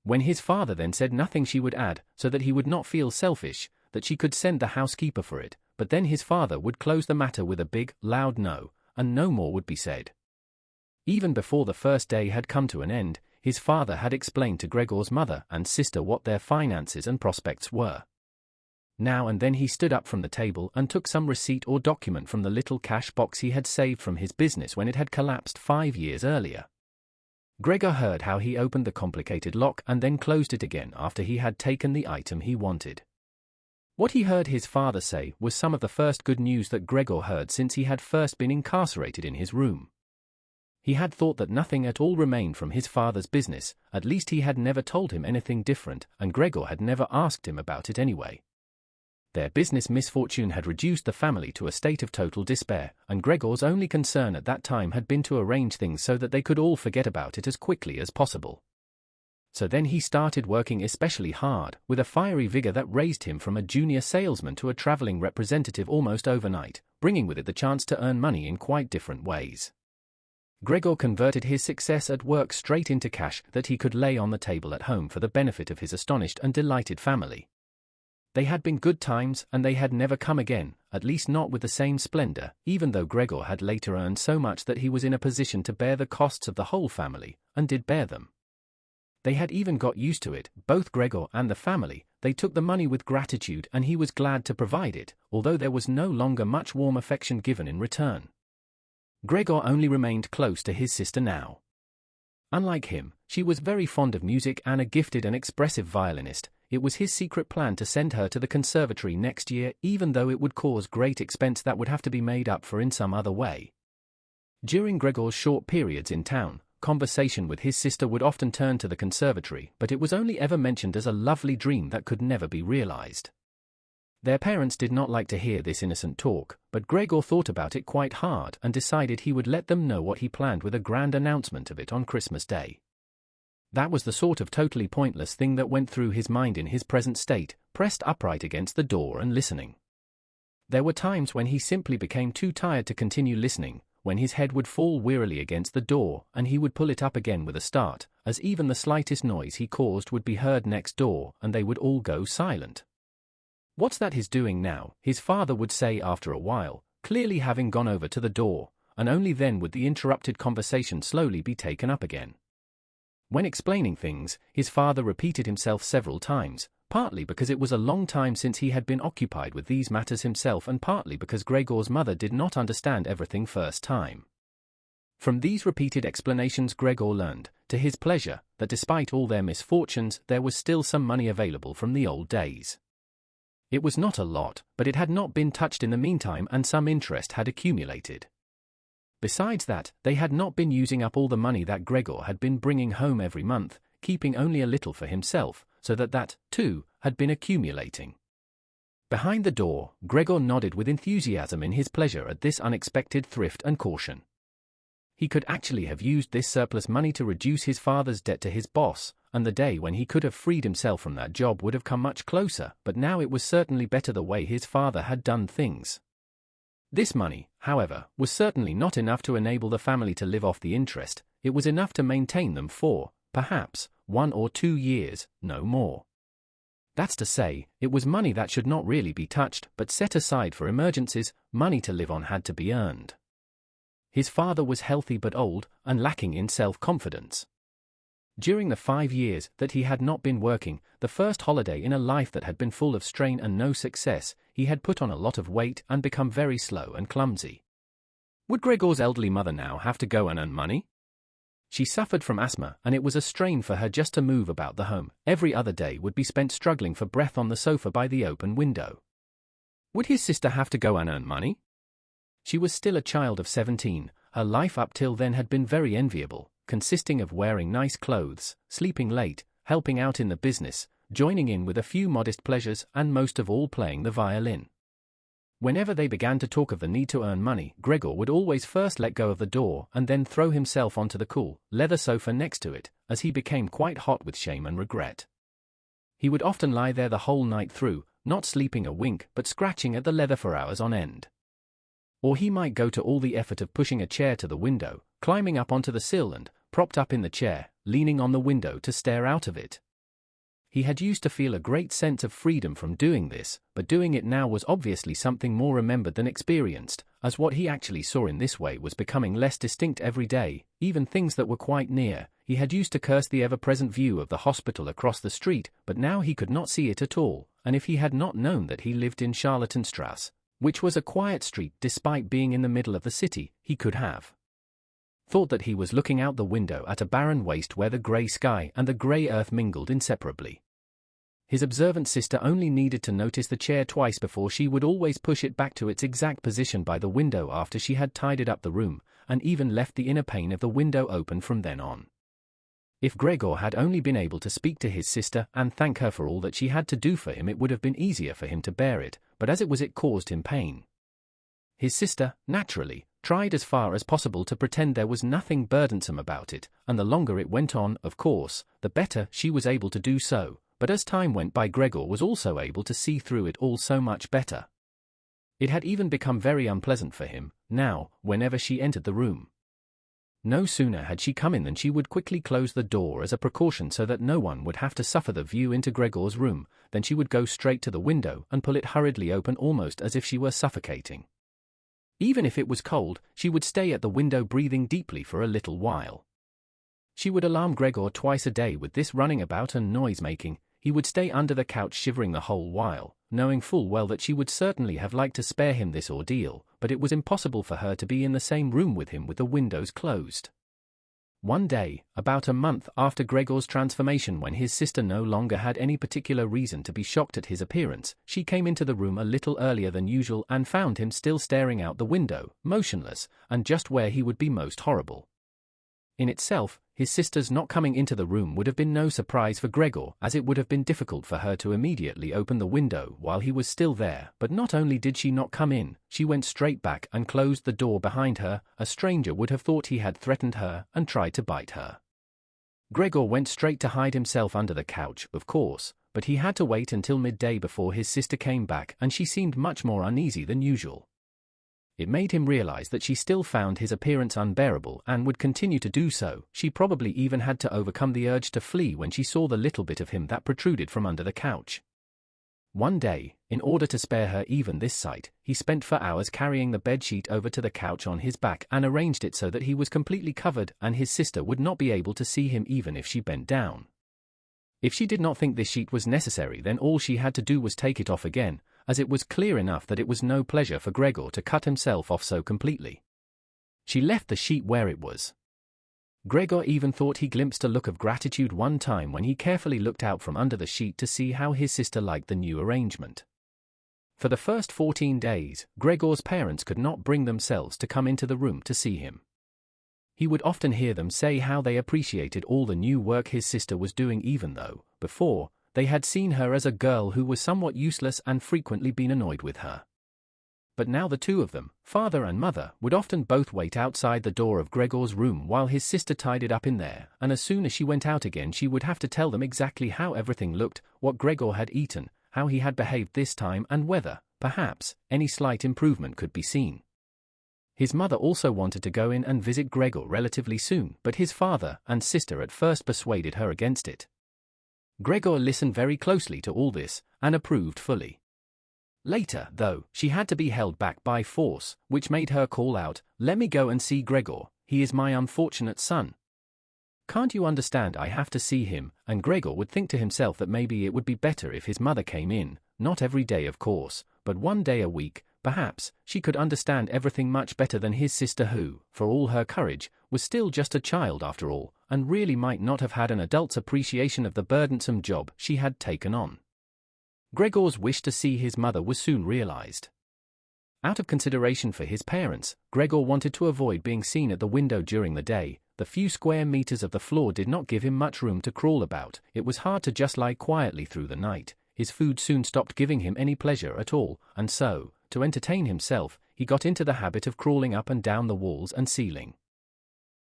When his father then said nothing, she would add, so that he would not feel selfish, that she could send the housekeeper for it, but then his father would close the matter with a big, loud no, and no more would be said. Even before the first day had come to an end, his father had explained to Gregor's mother and sister what their finances and prospects were. Now and then he stood up from the table and took some receipt or document from the little cash box he had saved from his business when it had collapsed 5 years earlier. Gregor heard how he opened the complicated lock and then closed it again after he had taken the item he wanted. What he heard his father say was some of the first good news that Gregor heard since he had first been incarcerated in his room. He had thought that nothing at all remained from his father's business, at least he had never told him anything different, and Gregor had never asked him about it anyway. Their business misfortune had reduced the family to a state of total despair, and Gregor's only concern at that time had been to arrange things so that they could all forget about it as quickly as possible. So then he started working especially hard, with a fiery vigor that raised him from a junior salesman to a traveling representative almost overnight, bringing with it the chance to earn money in quite different ways. Gregor converted his success at work straight into cash that he could lay on the table at home for the benefit of his astonished and delighted family. They had been good times, and they had never come again, at least not with the same splendor, even though Gregor had later earned so much that he was in a position to bear the costs of the whole family, and did bear them. They had even got used to it, both Gregor and the family. They took the money with gratitude, and he was glad to provide it, although there was no longer much warm affection given in return. Gregor only remained close to his sister now. Unlike him, she was very fond of music and a gifted and expressive violinist. It was his secret plan to send her to the conservatory next year, even though it would cause great expense that would have to be made up for in some other way. During Gregor's short periods in town, conversation with his sister would often turn to the conservatory, but it was only ever mentioned as a lovely dream that could never be realized. Their parents did not like to hear this innocent talk, but Gregor thought about it quite hard and decided he would let them know what he planned with a grand announcement of it on Christmas Day. That was the sort of totally pointless thing that went through his mind in his present state, pressed upright against the door and listening. There were times when he simply became too tired to continue listening, when his head would fall wearily against the door and he would pull it up again with a start, as even the slightest noise he caused would be heard next door and they would all go silent. "What's that he's doing now?" his father would say after a while, clearly having gone over to the door, and only then would the interrupted conversation slowly be taken up again. When explaining things, his father repeated himself several times, partly because it was a long time since he had been occupied with these matters himself and partly because Gregor's mother did not understand everything first time. From these repeated explanations Gregor learned, to his pleasure, that despite all their misfortunes there was still some money available from the old days. It was not a lot, but it had not been touched in the meantime and some interest had accumulated. Besides that, they had not been using up all the money that Gregor had been bringing home every month, keeping only a little for himself, so that, too, had been accumulating. Behind the door, Gregor nodded with enthusiasm in his pleasure at this unexpected thrift and caution. He could actually have used this surplus money to reduce his father's debt to his boss, and the day when he could have freed himself from that job would have come much closer, but now it was certainly better the way his father had done things. This money, however, was certainly not enough to enable the family to live off the interest. It was enough to maintain them for, perhaps, 1 or 2 years, no more. That's to say, it was money that should not really be touched, but set aside for emergencies. Money to live on had to be earned. His father was healthy but old, and lacking in self-confidence. During the 5 years that he had not been working, the first holiday in a life that had been full of strain and no success, he had put on a lot of weight and become very slow and clumsy. Would Gregor's elderly mother now have to go and earn money? She suffered from asthma, and it was a strain for her just to move about the home. Every other day would be spent struggling for breath on the sofa by the open window. Would his sister have to go and earn money? She was still a child of 17, her life up till then had been very enviable, consisting of wearing nice clothes, sleeping late, helping out in the business, joining in with a few modest pleasures, and most of all playing the violin. Whenever they began to talk of the need to earn money, Gregor would always first let go of the door and then throw himself onto the cool, leather sofa next to it, as he became quite hot with shame and regret. He would often lie there the whole night through, not sleeping a wink but scratching at the leather for hours on end. Or he might go to all the effort of pushing a chair to the window, climbing up onto the sill and, propped up in the chair, leaning on the window to stare out of it. He had used to feel a great sense of freedom from doing this, but doing it now was obviously something more remembered than experienced, as what he actually saw in this way was becoming less distinct every day, even things that were quite near. He had used to curse the ever-present view of the hospital across the street, but now he could not see it at all, and if he had not known that he lived in Charlottenstrasse, which was a quiet street despite being in the middle of the city, he could have thought that he was looking out the window at a barren waste where the grey sky and the grey earth mingled inseparably. His observant sister only needed to notice the chair twice before she would always push it back to its exact position by the window after she had tidied up the room, and even left the inner pane of the window open from then on. If Gregor had only been able to speak to his sister and thank her for all that she had to do for him, it would have been easier for him to bear it, but as it caused him pain. His sister, naturally, tried as far as possible to pretend there was nothing burdensome about it, and the longer it went on, of course, the better she was able to do so, but as time went by Gregor was also able to see through it all so much better. It had even become very unpleasant for him, now, whenever she entered the room. No sooner had she come in than she would quickly close the door as a precaution so that no one would have to suffer the view into Gregor's room, then she would go straight to the window and pull it hurriedly open almost as if she were suffocating. Even if it was cold, she would stay at the window breathing deeply for a little while. She would alarm Gregor twice a day with this running about and noise-making. He would stay under the couch shivering the whole while, knowing full well that she would certainly have liked to spare him this ordeal, but it was impossible for her to be in the same room with him with the windows closed. One day, about a month after Gregor's transformation, when his sister no longer had any particular reason to be shocked at his appearance, she came into the room a little earlier than usual and found him still staring out the window, motionless, and just where he would be most horrible. In itself, his sister's not coming into the room would have been no surprise for Gregor, as it would have been difficult for her to immediately open the window while he was still there, but not only did she not come in, she went straight back and closed the door behind her. A stranger would have thought he had threatened her and tried to bite her. Gregor went straight to hide himself under the couch, of course, but he had to wait until midday before his sister came back, and she seemed much more uneasy than usual. It made him realize that she still found his appearance unbearable and would continue to do so. She probably even had to overcome the urge to flee when she saw the little bit of him that protruded from under the couch. One day, in order to spare her even this sight, he spent for hours carrying the bedsheet over to the couch on his back and arranged it so that he was completely covered and his sister would not be able to see him even if she bent down. If she did not think this sheet was necessary, then all she had to do was take it off again, as it was clear enough that it was no pleasure for Gregor to cut himself off so completely. She left the sheet where it was. Gregor even thought he glimpsed a look of gratitude one time when he carefully looked out from under the sheet to see how his sister liked the new arrangement. For the first 14 days, Gregor's parents could not bring themselves to come into the room to see him. He would often hear them say how they appreciated all the new work his sister was doing, even though, before, they had seen her as a girl who was somewhat useless and frequently been annoyed with her. But now the two of them, father and mother, would often both wait outside the door of Gregor's room while his sister tied it up in there, and as soon as she went out again she would have to tell them exactly how everything looked, what Gregor had eaten, how he had behaved this time, and whether, perhaps, any slight improvement could be seen. His mother also wanted to go in and visit Gregor relatively soon, but his father and sister at first persuaded her against it. Gregor listened very closely to all this, and approved fully. Later, though, she had to be held back by force, which made her call out, "Let me go and see Gregor, he is my unfortunate son. Can't you understand I have to see him?" And Gregor would think to himself that maybe it would be better if his mother came in, not every day of course, but one day a week. Perhaps she could understand everything much better than his sister who, for all her courage, was still just a child after all, and really might not have had an adult's appreciation of the burdensome job she had taken on. Gregor's wish to see his mother was soon realized. Out of consideration for his parents, Gregor wanted to avoid being seen at the window during the day, the few square meters of the floor did not give him much room to crawl about. It was hard to just lie quietly through the night. His food soon stopped giving him any pleasure at all, and so, to entertain himself, he got into the habit of crawling up and down the walls and ceiling.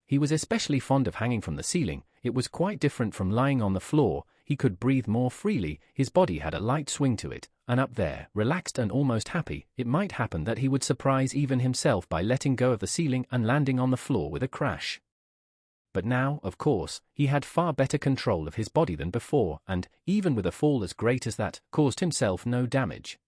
He was especially fond of hanging from the ceiling. It was quite different from lying on the floor. He could breathe more freely, his body had a light swing to it, and up there, relaxed and almost happy, it might happen that he would surprise even himself by letting go of the ceiling and landing on the floor with a crash. But now, of course, he had far better control of his body than before, and, even with a fall as great as that, caused himself no damage.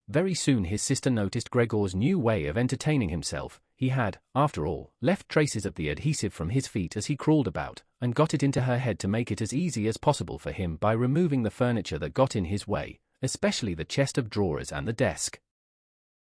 Very soon his sister noticed Gregor's new way of entertaining himself. He had, after all, left traces of the adhesive from his feet as he crawled about, and got it into her head to make it as easy as possible for him by removing the furniture that got in his way, especially the chest of drawers and the desk.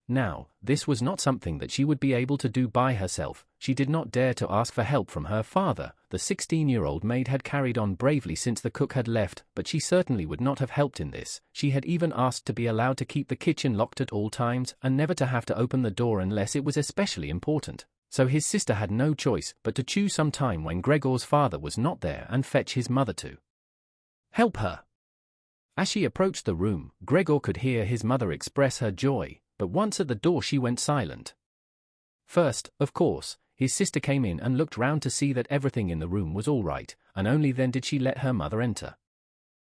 Now, this was not something that she would be able to do by herself. She did not dare to ask for help from her father. The 16-year-old maid had carried on bravely since the cook had left, but she certainly would not have helped in this. She had even asked to be allowed to keep the kitchen locked at all times and never to have to open the door unless it was especially important. So his sister had no choice but to choose some time when Gregor's father was not there and fetch his mother to help her. As she approached the room, Gregor could hear his mother express her joy, but once at the door she went silent. First, of course, his sister came in and looked round to see that everything in the room was all right, and only then did she let her mother enter.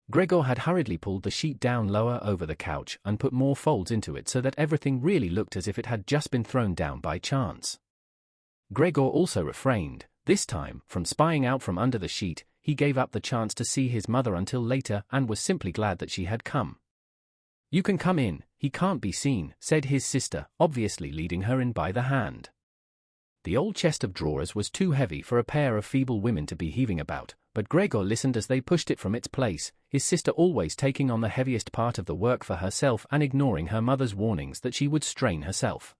Gregor had hurriedly pulled the sheet down lower over the couch and put more folds into it so that everything really looked as if it had just been thrown down by chance. Gregor also refrained, this time, from spying out from under the sheet. He gave up the chance to see his mother until later and was simply glad that she had come. "You can come in, he can't be seen," said his sister, obviously leading her in by the hand. The old chest of drawers was too heavy for a pair of feeble women to be heaving about, but Gregor listened as they pushed it from its place, his sister always taking on the heaviest part of the work for herself and ignoring her mother's warnings that she would strain herself.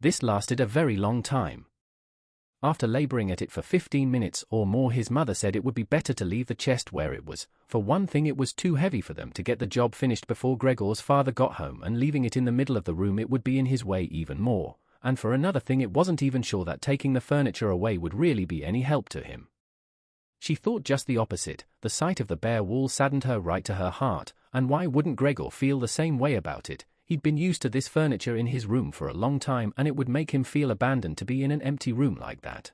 This lasted a very long time. After laboring at it for 15 minutes or more, his mother said it would be better to leave the chest where it was. For one thing, it was too heavy for them to get the job finished before Gregor's father got home, and leaving it in the middle of the room it would be in his way even more. And for another thing, it wasn't even sure that taking the furniture away would really be any help to him. She thought just the opposite. The sight of the bare wall saddened her right to her heart, and why wouldn't Gregor feel the same way about it? He'd been used to this furniture in his room for a long time, and it would make him feel abandoned to be in an empty room like that.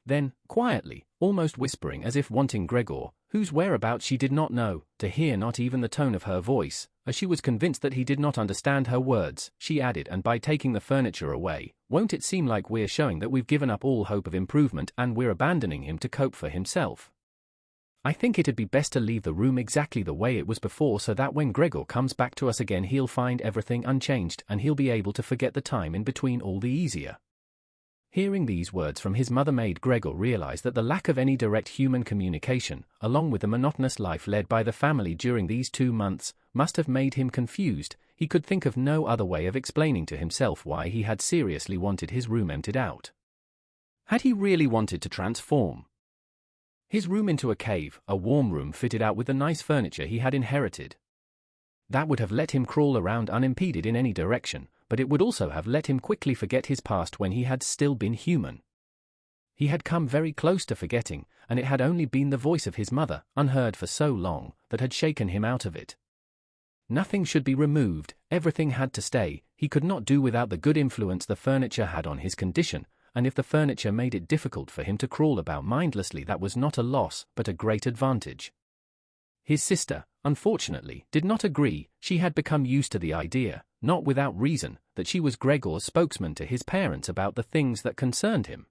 Then, quietly, almost whispering as if wanting Gregor, whose whereabouts she did not know, to hear not even the tone of her voice, as she was convinced that he did not understand her words, she added, "And by taking the furniture away, won't it seem like we're showing that we've given up all hope of improvement and we're abandoning him to cope for himself? I think it'd be best to leave the room exactly the way it was before, so that when Gregor comes back to us again he'll find everything unchanged and he'll be able to forget the time in between all the easier." Hearing these words from his mother made Gregor realize that the lack of any direct human communication, along with the monotonous life led by the family during these 2 months, must have made him confused. He could think of no other way of explaining to himself why he had seriously wanted his room emptied out. Had he really wanted to transform his room into a cave, a warm room fitted out with the nice furniture he had inherited? That would have let him crawl around unimpeded in any direction, but it would also have let him quickly forget his past when he had still been human. He had come very close to forgetting, and it had only been the voice of his mother, unheard for so long, that had shaken him out of it. Nothing should be removed, everything had to stay. He could not do without the good influence the furniture had on his condition, and if the furniture made it difficult for him to crawl about mindlessly, that was not a loss, but a great advantage. His sister, unfortunately, did not agree. She had become used to the idea, not without reason, that she was Gregor's spokesman to his parents about the things that concerned him.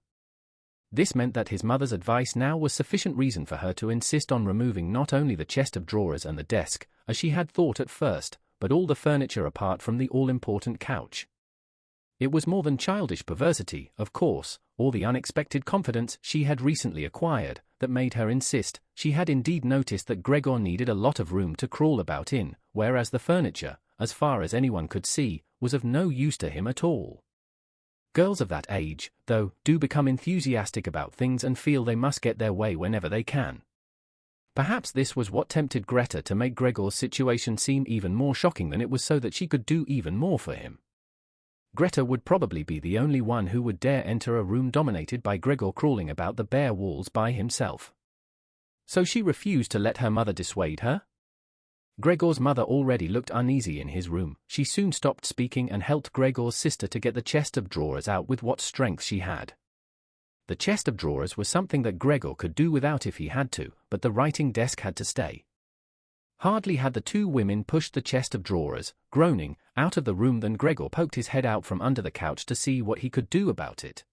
This meant that his mother's advice now was sufficient reason for her to insist on removing not only the chest of drawers and the desk, as she had thought at first, but all the furniture apart from the all-important couch. It was more than childish perversity, of course, or the unexpected confidence she had recently acquired, that made her insist. She had indeed noticed that Gregor needed a lot of room to crawl about in, whereas the furniture, as far as anyone could see, was of no use to him at all. Girls of that age, though, do become enthusiastic about things and feel they must get their way whenever they can. Perhaps this was what tempted Greta to make Gregor's situation seem even more shocking than it was, so that she could do even more for him. Greta would probably be the only one who would dare enter a room dominated by Gregor crawling about the bare walls by himself. So she refused to let her mother dissuade her? Gregor's mother already looked uneasy in his room. She soon stopped speaking and helped Gregor's sister to get the chest of drawers out with what strength she had. The chest of drawers was something that Gregor could do without if he had to, but the writing desk had to stay. Hardly had the two women pushed the chest of drawers, groaning, out of the room than Gregor poked his head out from under the couch to see what he could do about it.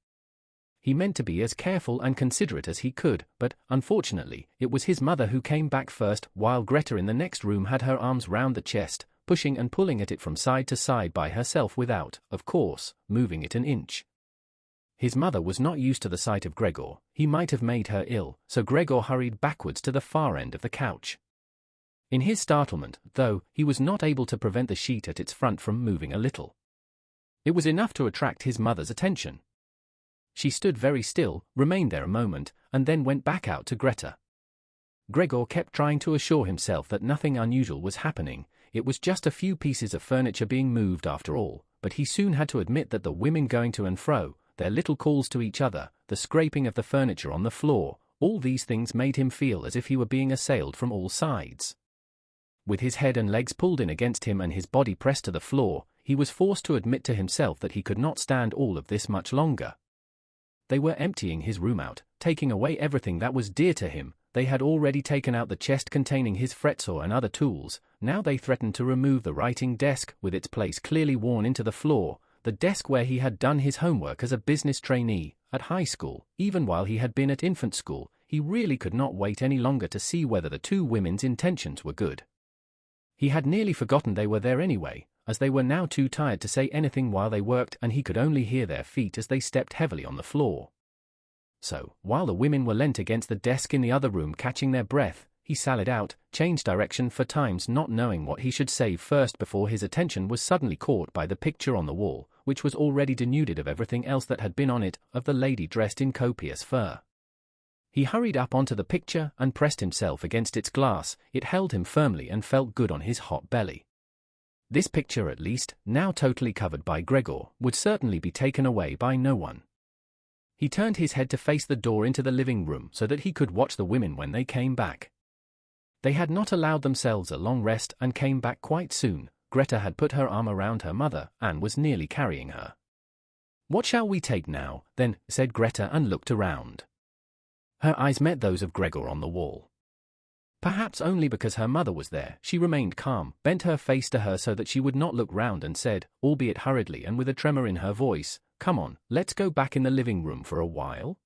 He meant to be as careful and considerate as he could, but, unfortunately, it was his mother who came back first, while Greta in the next room had her arms round the chest, pushing and pulling at it from side to side by herself without, of course, moving it an inch. His mother was not used to the sight of Gregor. He might have made her ill, so Gregor hurried backwards to the far end of the couch. In his startlement, though, he was not able to prevent the sheet at its front from moving a little. It was enough to attract his mother's attention. She stood very still, remained there a moment, and then went back out to Greta. Gregor kept trying to assure himself that nothing unusual was happening. It was just a few pieces of furniture being moved after all, but he soon had to admit that the women going to and fro, their little calls to each other, the scraping of the furniture on the floor, all these things made him feel as if he were being assailed from all sides. With his head and legs pulled in against him and his body pressed to the floor, he was forced to admit to himself that he could not stand all of this much longer. They were emptying his room out, taking away everything that was dear to him. They had already taken out the chest containing his fretsaw and other tools. Now they threatened to remove the writing desk, with its place clearly worn into the floor, the desk where he had done his homework as a business trainee, at high school, even while he had been at infant school. He really could not wait any longer to see whether the two women's intentions were good. He had nearly forgotten they were there anyway, as they were now too tired to say anything while they worked, and he could only hear their feet as they stepped heavily on the floor. So, while the women were leant against the desk in the other room catching their breath, he sallied out, changed direction for times, not knowing what he should say first before his attention was suddenly caught by the picture on the wall, which was already denuded of everything else that had been on it, of the lady dressed in copious fur. He hurried up onto the picture and pressed himself against its glass. It held him firmly and felt good on his hot belly. This picture, at least, now totally covered by Gregor, would certainly be taken away by no one. He turned his head to face the door into the living room so that he could watch the women when they came back. They had not allowed themselves a long rest and came back quite soon. Greta had put her arm around her mother and was nearly carrying her. "What shall we take now, then?" said Greta and looked around. Her eyes met those of Gregor on the wall. Perhaps only because her mother was there, she remained calm, bent her face to her so that she would not look round and said, albeit hurriedly and with a tremor in her voice, "Come on, let's go back in the living room for a while."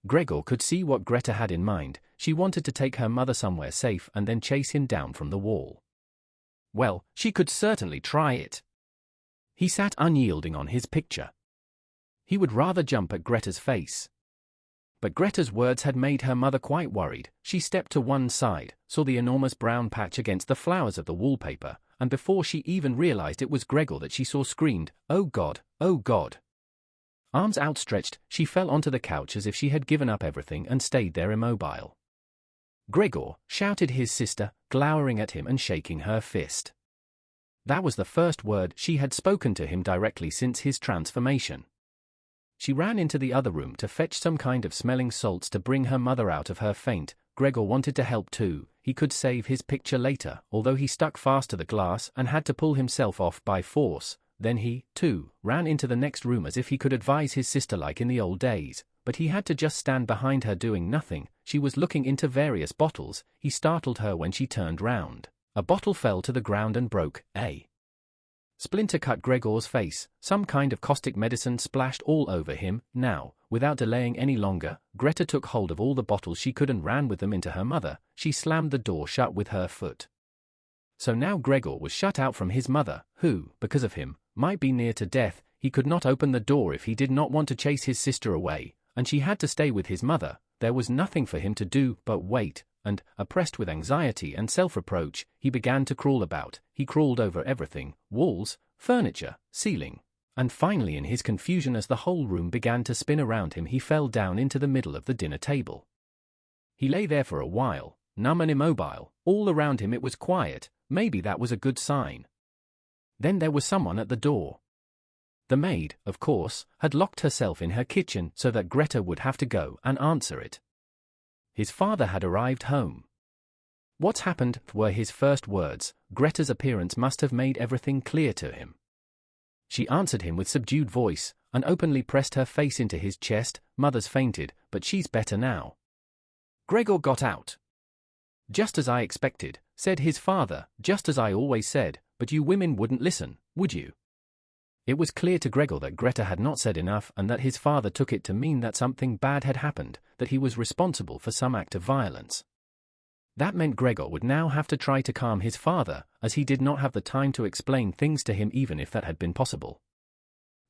Gregor could see what Greta had in mind. She wanted to take her mother somewhere safe and then chase him down from the wall. Well, she could certainly try it. He sat unyielding on his picture. He would rather jump at Greta's face. But Greta's words had made her mother quite worried. She stepped to one side, saw the enormous brown patch against the flowers of the wallpaper, and before she even realized it was Gregor that she saw, screamed, "Oh God, oh God." Arms outstretched, she fell onto the couch as if she had given up everything and stayed there immobile. "Gregor," shouted his sister, glowering at him and shaking her fist. That was the first word she had spoken to him directly since his transformation. She ran into the other room to fetch some kind of smelling salts to bring her mother out of her faint. Gregor wanted to help too. He could save his picture later, although he stuck fast to the glass and had to pull himself off by force. Then he, too, ran into the next room as if he could advise his sister like in the old days, but he had to just stand behind her doing nothing. She was looking into various bottles. He startled her when she turned round. A bottle fell to the ground and broke. A splinter cut Gregor's face. Some kind of caustic medicine splashed all over him. Now, without delaying any longer, Greta took hold of all the bottles she could and ran with them into her mother. She slammed the door shut with her foot. So now Gregor was shut out from his mother, who, because of him, might be near to death. He could not open the door if he did not want to chase his sister away, and she had to stay with his mother. There was nothing for him to do but wait, and, oppressed with anxiety and self-reproach, he began to crawl about. He crawled over everything, walls, furniture, ceiling, and finally in his confusion as the whole room began to spin around him he fell down into the middle of the dinner table. He lay there for a while, numb and immobile. All around him it was quiet. Maybe that was a good sign. Then there was someone at the door. The maid, of course, had locked herself in her kitchen so that Greta would have to go and answer it. His father had arrived home. "What's happened?" were his first words. Greta's appearance must have made everything clear to him. She answered him with subdued voice, and openly pressed her face into his chest. "Mother's fainted, but she's better now." Gregor got out. "Just as I expected," said his father, "just as I always said, but you women wouldn't listen, would you?" It was clear to Gregor that Greta had not said enough and that his father took it to mean that something bad had happened, that he was responsible for some act of violence. That meant Gregor would now have to try to calm his father, as he did not have the time to explain things to him even if that had been possible.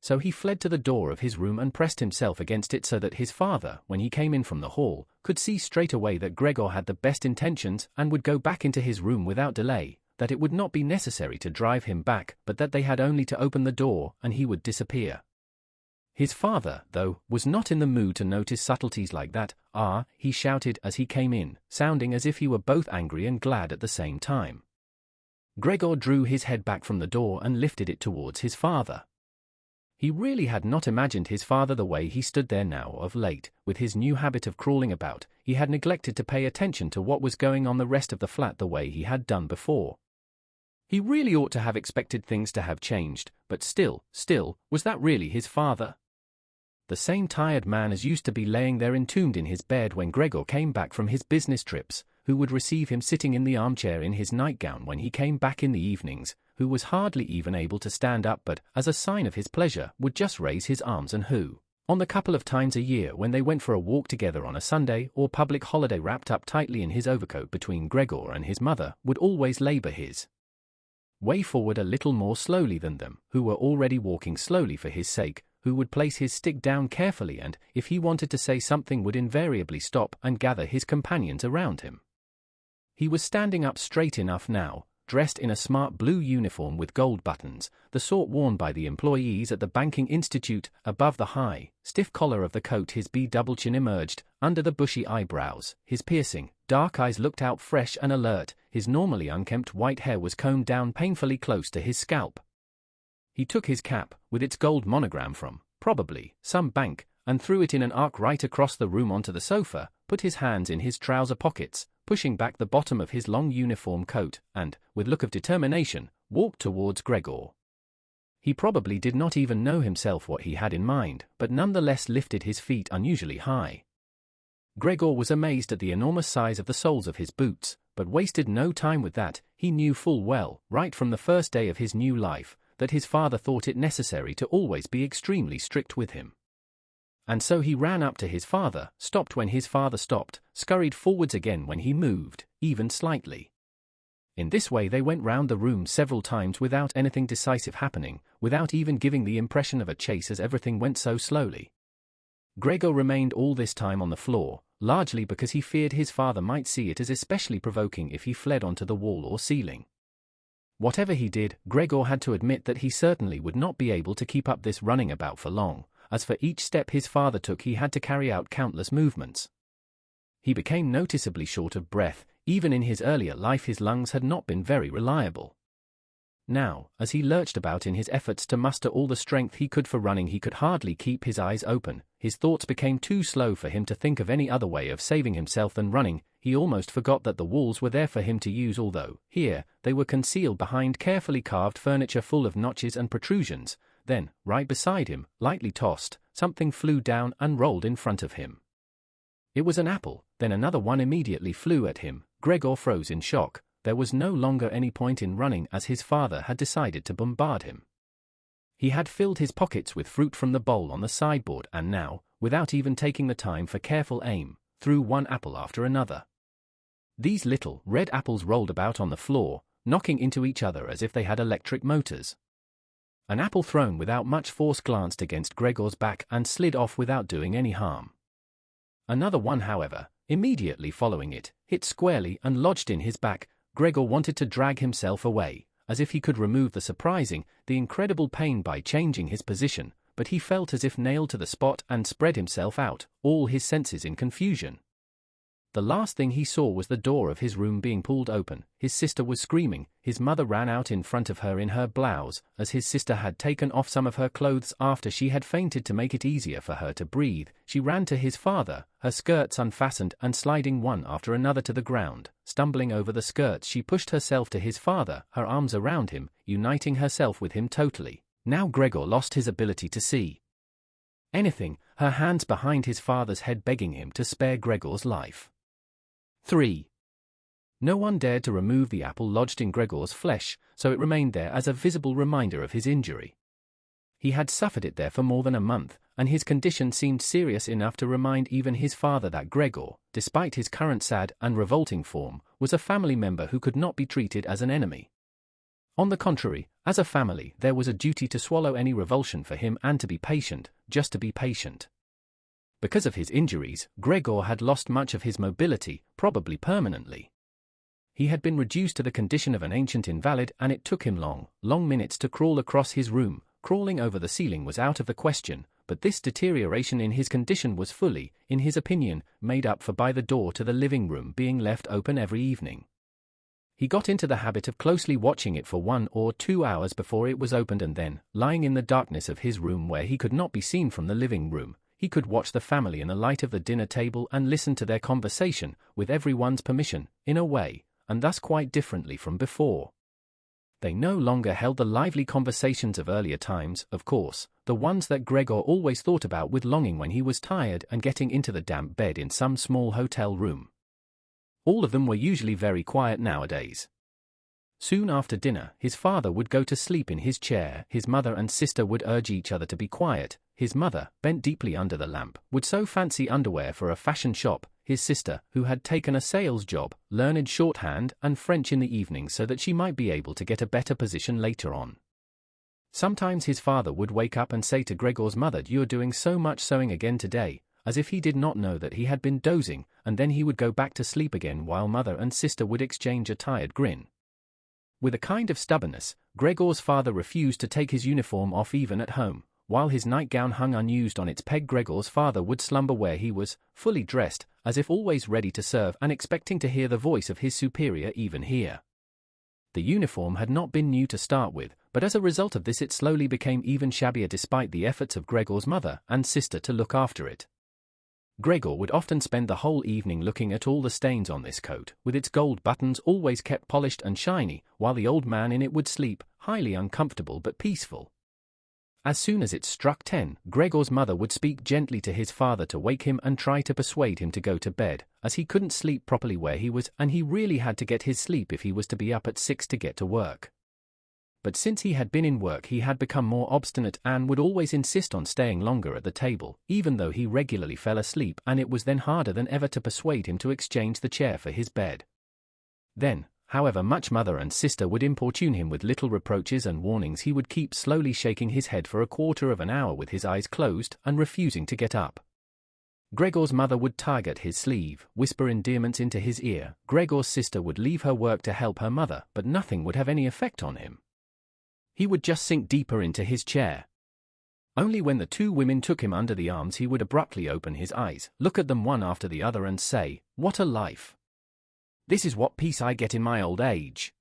So he fled to the door of his room and pressed himself against it so that his father, when he came in from the hall, could see straight away that Gregor had the best intentions and would go back into his room without delay, that it would not be necessary to drive him back but that they had only to open the door and he would disappear. His father, though, was not in the mood to notice subtleties like that. "Ah," he shouted as he came in, sounding as if he were both angry and glad at the same time. Gregor drew his head back from the door and lifted it towards his father. He really had not imagined his father the way he stood there now of late. With his new habit of crawling about, he had neglected to pay attention to what was going on the rest of the flat the way he had done before. He really ought to have expected things to have changed, but still, was that really his father? The same tired man as used to be laying there entombed in his bed when Gregor came back from his business trips, who would receive him sitting in the armchair in his nightgown when he came back in the evenings, who was hardly even able to stand up but, as a sign of his pleasure, would just raise his arms, and who, on the couple of times a year when they went for a walk together on a Sunday or public holiday wrapped up tightly in his overcoat between Gregor and his mother, would always labor his way forward a little more slowly than them, who were already walking slowly for his sake, who would place his stick down carefully and, if he wanted to say something, would invariably stop and gather his companions around him. He was standing up straight enough now, dressed in a smart blue uniform with gold buttons, the sort worn by the employees at the banking institute. Above the high, stiff collar of the coat his double chin emerged, under the bushy eyebrows, his piercing, dark eyes looked out fresh and alert, his normally unkempt white hair was combed down painfully close to his scalp. He took his cap, with its gold monogram from, probably, some bank, and threw it in an arc right across the room onto the sofa, put his hands in his trouser pockets, pushing back the bottom of his long uniform coat, and, with look of determination, walked towards Gregor. He probably did not even know himself what he had in mind, but nonetheless lifted his feet unusually high. Gregor was amazed at the enormous size of the soles of his boots, but wasted no time with that. He knew full well, right from the first day of his new life, that his father thought it necessary to always be extremely strict with him. And so he ran up to his father, stopped when his father stopped, scurried forwards again when he moved, even slightly. In this way they went round the room several times without anything decisive happening, without even giving the impression of a chase as everything went so slowly. Gregor remained all this time on the floor, largely because he feared his father might see it as especially provoking if he fled onto the wall or ceiling. Whatever he did, Gregor had to admit that he certainly would not be able to keep up this running about for long, as for each step his father took he had to carry out countless movements. He became noticeably short of breath. Even in his earlier life his lungs had not been very reliable. Now, as he lurched about in his efforts to muster all the strength he could for running, he could hardly keep his eyes open. His thoughts became too slow for him to think of any other way of saving himself than running. He almost forgot that the walls were there for him to use, although, here, they were concealed behind carefully carved furniture full of notches and protrusions. Then, right beside him, lightly tossed, something flew down and rolled in front of him. It was an apple. Then another one immediately flew at him. Gregor froze in shock. There was no longer any point in running, as his father had decided to bombard him. He had filled his pockets with fruit from the bowl on the sideboard and now, without even taking the time for careful aim, threw one apple after another. These little, red apples rolled about on the floor, knocking into each other as if they had electric motors. An apple thrown without much force glanced against Gregor's back and slid off without doing any harm. Another one, however, immediately following it, hit squarely and lodged in his back. Gregor wanted to drag himself away, as if he could remove the surprising, the incredible pain by changing his position, but he felt as if nailed to the spot and spread himself out, all his senses in confusion. The last thing he saw was the door of his room being pulled open. His sister was screaming. His mother ran out in front of her in her blouse, as his sister had taken off some of her clothes after she had fainted to make it easier for her to breathe. She ran to his father, her skirts unfastened and sliding one after another to the ground. Stumbling over the skirts, she pushed herself to his father, her arms around him, uniting herself with him totally. Now Gregor lost his ability to see anything, her hands behind his father's head begging him to spare Gregor's life. 3. No one dared to remove the apple lodged in Gregor's flesh, so it remained there as a visible reminder of his injury. He had suffered it there for more than a month, and his condition seemed serious enough to remind even his father that Gregor, despite his current sad and revolting form, was a family member who could not be treated as an enemy. On the contrary, as a family, there was a duty to swallow any revulsion for him and to be patient, just to be patient. Because of his injuries, Gregor had lost much of his mobility, probably permanently. He had been reduced to the condition of an ancient invalid, and it took him long minutes to crawl across his room. Crawling over the ceiling was out of the question, but this deterioration in his condition was fully, in his opinion, made up for by the door to the living room being left open every evening. He got into the habit of closely watching it for 1 or 2 hours before it was opened, and then, lying in the darkness of his room where he could not be seen from the living room, he could watch the family in the light of the dinner table and listen to their conversation, with everyone's permission, in a way, and thus quite differently from before. They no longer held the lively conversations of earlier times, of course, the ones that Gregor always thought about with longing when he was tired and getting into the damp bed in some small hotel room. All of them were usually very quiet nowadays. Soon after dinner, his father would go to sleep in his chair. His mother and sister would urge each other to be quiet. His mother, bent deeply under the lamp, would sew fancy underwear for a fashion shop. His sister, who had taken a sales job, learned shorthand and French in the evening so that she might be able to get a better position later on. Sometimes his father would wake up and say to Gregor's mother, "You're doing so much sewing again today," as if he did not know that he had been dozing, and then he would go back to sleep again while mother and sister would exchange a tired grin. With a kind of stubbornness, Gregor's father refused to take his uniform off even at home. While his nightgown hung unused on its peg, Gregor's father would slumber where he was, fully dressed, as if always ready to serve and expecting to hear the voice of his superior even here. The uniform had not been new to start with, but as a result of this it slowly became even shabbier despite the efforts of Gregor's mother and sister to look after it. Gregor would often spend the whole evening looking at all the stains on this coat, with its gold buttons always kept polished and shiny, while the old man in it would sleep, highly uncomfortable but peaceful. As soon as it struck 10, Gregor's mother would speak gently to his father to wake him and try to persuade him to go to bed, as he couldn't sleep properly where he was, and he really had to get his sleep if he was to be up at 6 to get to work. But since he had been in work, he had become more obstinate and would always insist on staying longer at the table, even though he regularly fell asleep, and it was then harder than ever to persuade him to exchange the chair for his bed. Then, however much mother and sister would importune him with little reproaches and warnings, he would keep slowly shaking his head for a quarter of an hour with his eyes closed and refusing to get up. Gregor's mother would tug at his sleeve, whisper endearments into his ear. Gregor's sister would leave her work to help her mother, but nothing would have any effect on him. He would just sink deeper into his chair. Only when the two women took him under the arms he would abruptly open his eyes, look at them one after the other and say, "What a life! This is what peace I get in my old age."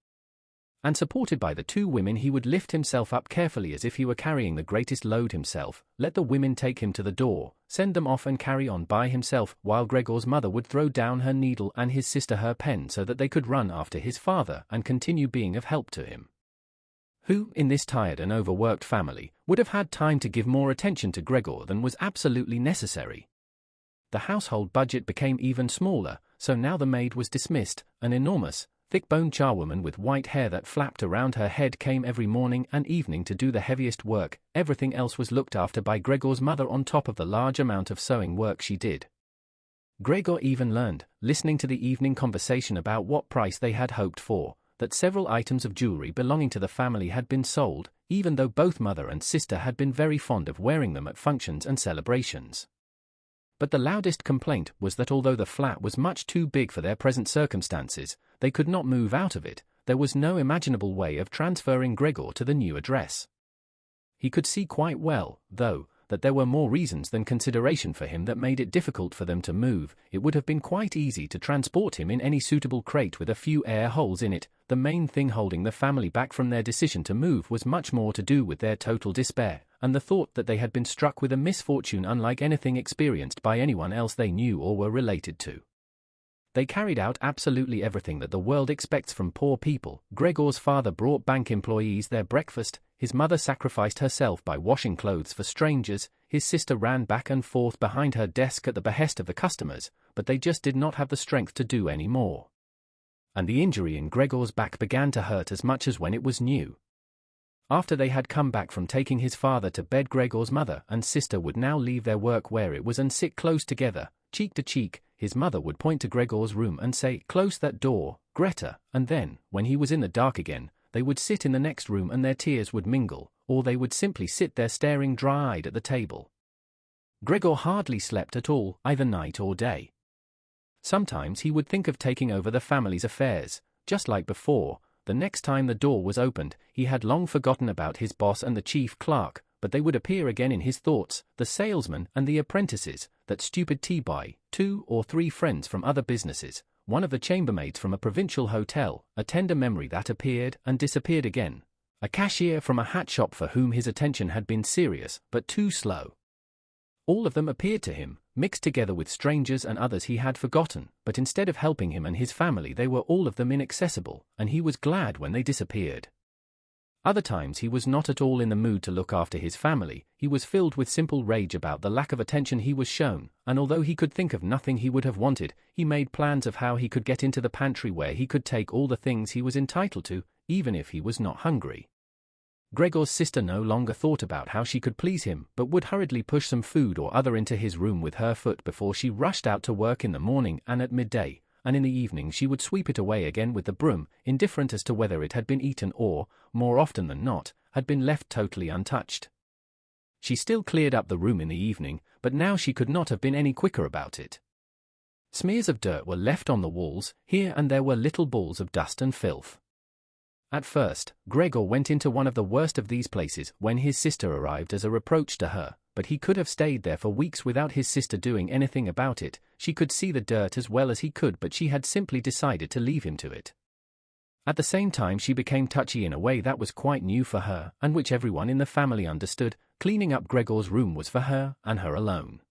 And supported by the two women he would lift himself up carefully as if he were carrying the greatest load himself, let the women take him to the door, send them off and carry on by himself, while Gregor's mother would throw down her needle and his sister her pen so that they could run after his father and continue being of help to him. Who, in this tired and overworked family, would have had time to give more attention to Gregor than was absolutely necessary? The household budget became even smaller, so now the maid was dismissed. An enormous, thick-boned charwoman with white hair that flapped around her head came every morning and evening to do the heaviest work. Everything else was looked after by Gregor's mother on top of the large amount of sewing work she did. Gregor even learned, listening to the evening conversation about what price they had hoped for, that several items of jewelry belonging to the family had been sold, even though both mother and sister had been very fond of wearing them at functions and celebrations. But the loudest complaint was that although the flat was much too big for their present circumstances, they could not move out of it. There was no imaginable way of transferring Gregor to the new address. He could see quite well, though, that there were more reasons than consideration for him that made it difficult for them to move. It would have been quite easy to transport him in any suitable crate with a few air holes in it. The main thing holding the family back from their decision to move was much more to do with their total despair, and the thought that they had been struck with a misfortune unlike anything experienced by anyone else they knew or were related to. They carried out absolutely everything that the world expects from poor people. Gregor's father brought bank employees their breakfast, his mother sacrificed herself by washing clothes for strangers, his sister ran back and forth behind her desk at the behest of the customers, but they just did not have the strength to do any more. And the injury in Gregor's back began to hurt as much as when it was new. After they had come back from taking his father to bed, Gregor's mother and sister would now leave their work where it was and sit close together, cheek to cheek. His mother would point to Gregor's room and say, "Close that door, Greta," and then, when he was in the dark again, they would sit in the next room and their tears would mingle, or they would simply sit there staring dry-eyed at the table. Gregor hardly slept at all, either night or day. Sometimes he would think of taking over the family's affairs. Just like before, the next time the door was opened, he had long forgotten about his boss and the chief clerk, but they would appear again in his thoughts, the salesman and the apprentices, that stupid tea boy, 2 or 3 friends from other businesses, one of the chambermaids from a provincial hotel, a tender memory that appeared and disappeared again, a cashier from a hat shop for whom his attention had been serious but too slow. All of them appeared to him, mixed together with strangers and others he had forgotten, but instead of helping him and his family they were all of them inaccessible, and he was glad when they disappeared. Other times he was not at all in the mood to look after his family. He was filled with simple rage about the lack of attention he was shown, and although he could think of nothing he would have wanted, he made plans of how he could get into the pantry where he could take all the things he was entitled to, even if he was not hungry. Gregor's sister no longer thought about how she could please him, but would hurriedly push some food or other into his room with her foot before she rushed out to work in the morning and at midday, and in the evening she would sweep it away again with the broom, indifferent as to whether it had been eaten or, more often than not, had been left totally untouched. She still cleared up the room in the evening, but now she could not have been any quicker about it. Smears of dirt were left on the walls, here and there were little balls of dust and filth. At first, Gregor went into one of the worst of these places when his sister arrived as a reproach to her, but he could have stayed there for weeks without his sister doing anything about it. She could see the dirt as well as he could, but she had simply decided to leave him to it. At the same time she became touchy in a way that was quite new for her, and which everyone in the family understood. Cleaning up Gregor's room was for her, and her alone.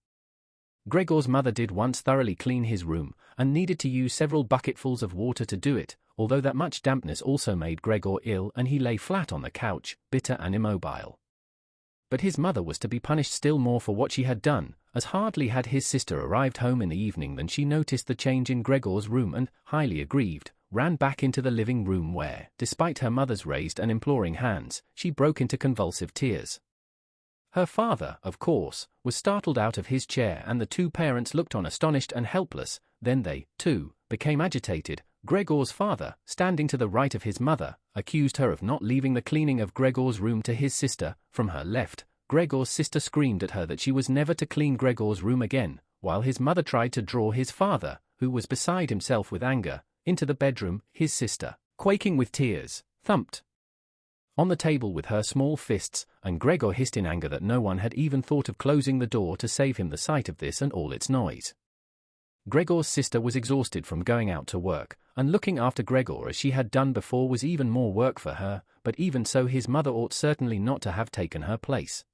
Gregor's mother did once thoroughly clean his room, and needed to use several bucketfuls of water to do it, although that much dampness also made Gregor ill and he lay flat on the couch, bitter and immobile. But his mother was to be punished still more for what she had done, as hardly had his sister arrived home in the evening than she noticed the change in Gregor's room and, highly aggrieved, ran back into the living room where, despite her mother's raised and imploring hands, she broke into convulsive tears. Her father, of course, was startled out of his chair and the two parents looked on astonished and helpless. Then they, too, became agitated. Gregor's father, standing to the right of his mother, accused her of not leaving the cleaning of Gregor's room to his sister. From her left, Gregor's sister screamed at her that she was never to clean Gregor's room again, while his mother tried to draw his father, who was beside himself with anger, into the bedroom. His sister, quaking with tears, thumped on the table with her small fists, and Gregor hissed in anger that no one had even thought of closing the door to save him the sight of this and all its noise. Gregor's sister was exhausted from going out to work, and looking after Gregor as she had done before was even more work for her, but even so his mother ought certainly not to have taken her place.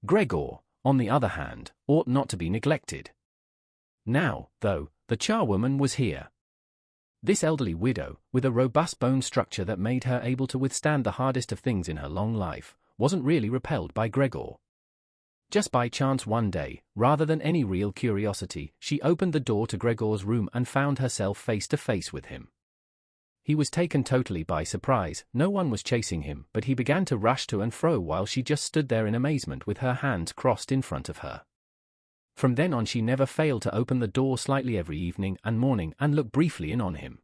Gregor, on the other hand, ought not to be neglected. Now, though, the charwoman was here. This elderly widow, with a robust bone structure that made her able to withstand the hardest of things in her long life, wasn't really repelled by Gregor. Just by chance one day, rather than any real curiosity, she opened the door to Gregor's room and found herself face to face with him. He was taken totally by surprise. No one was chasing him, but he began to rush to and fro while she just stood there in amazement with her hands crossed in front of her. From then on she never failed to open the door slightly every evening and morning and look briefly in on him.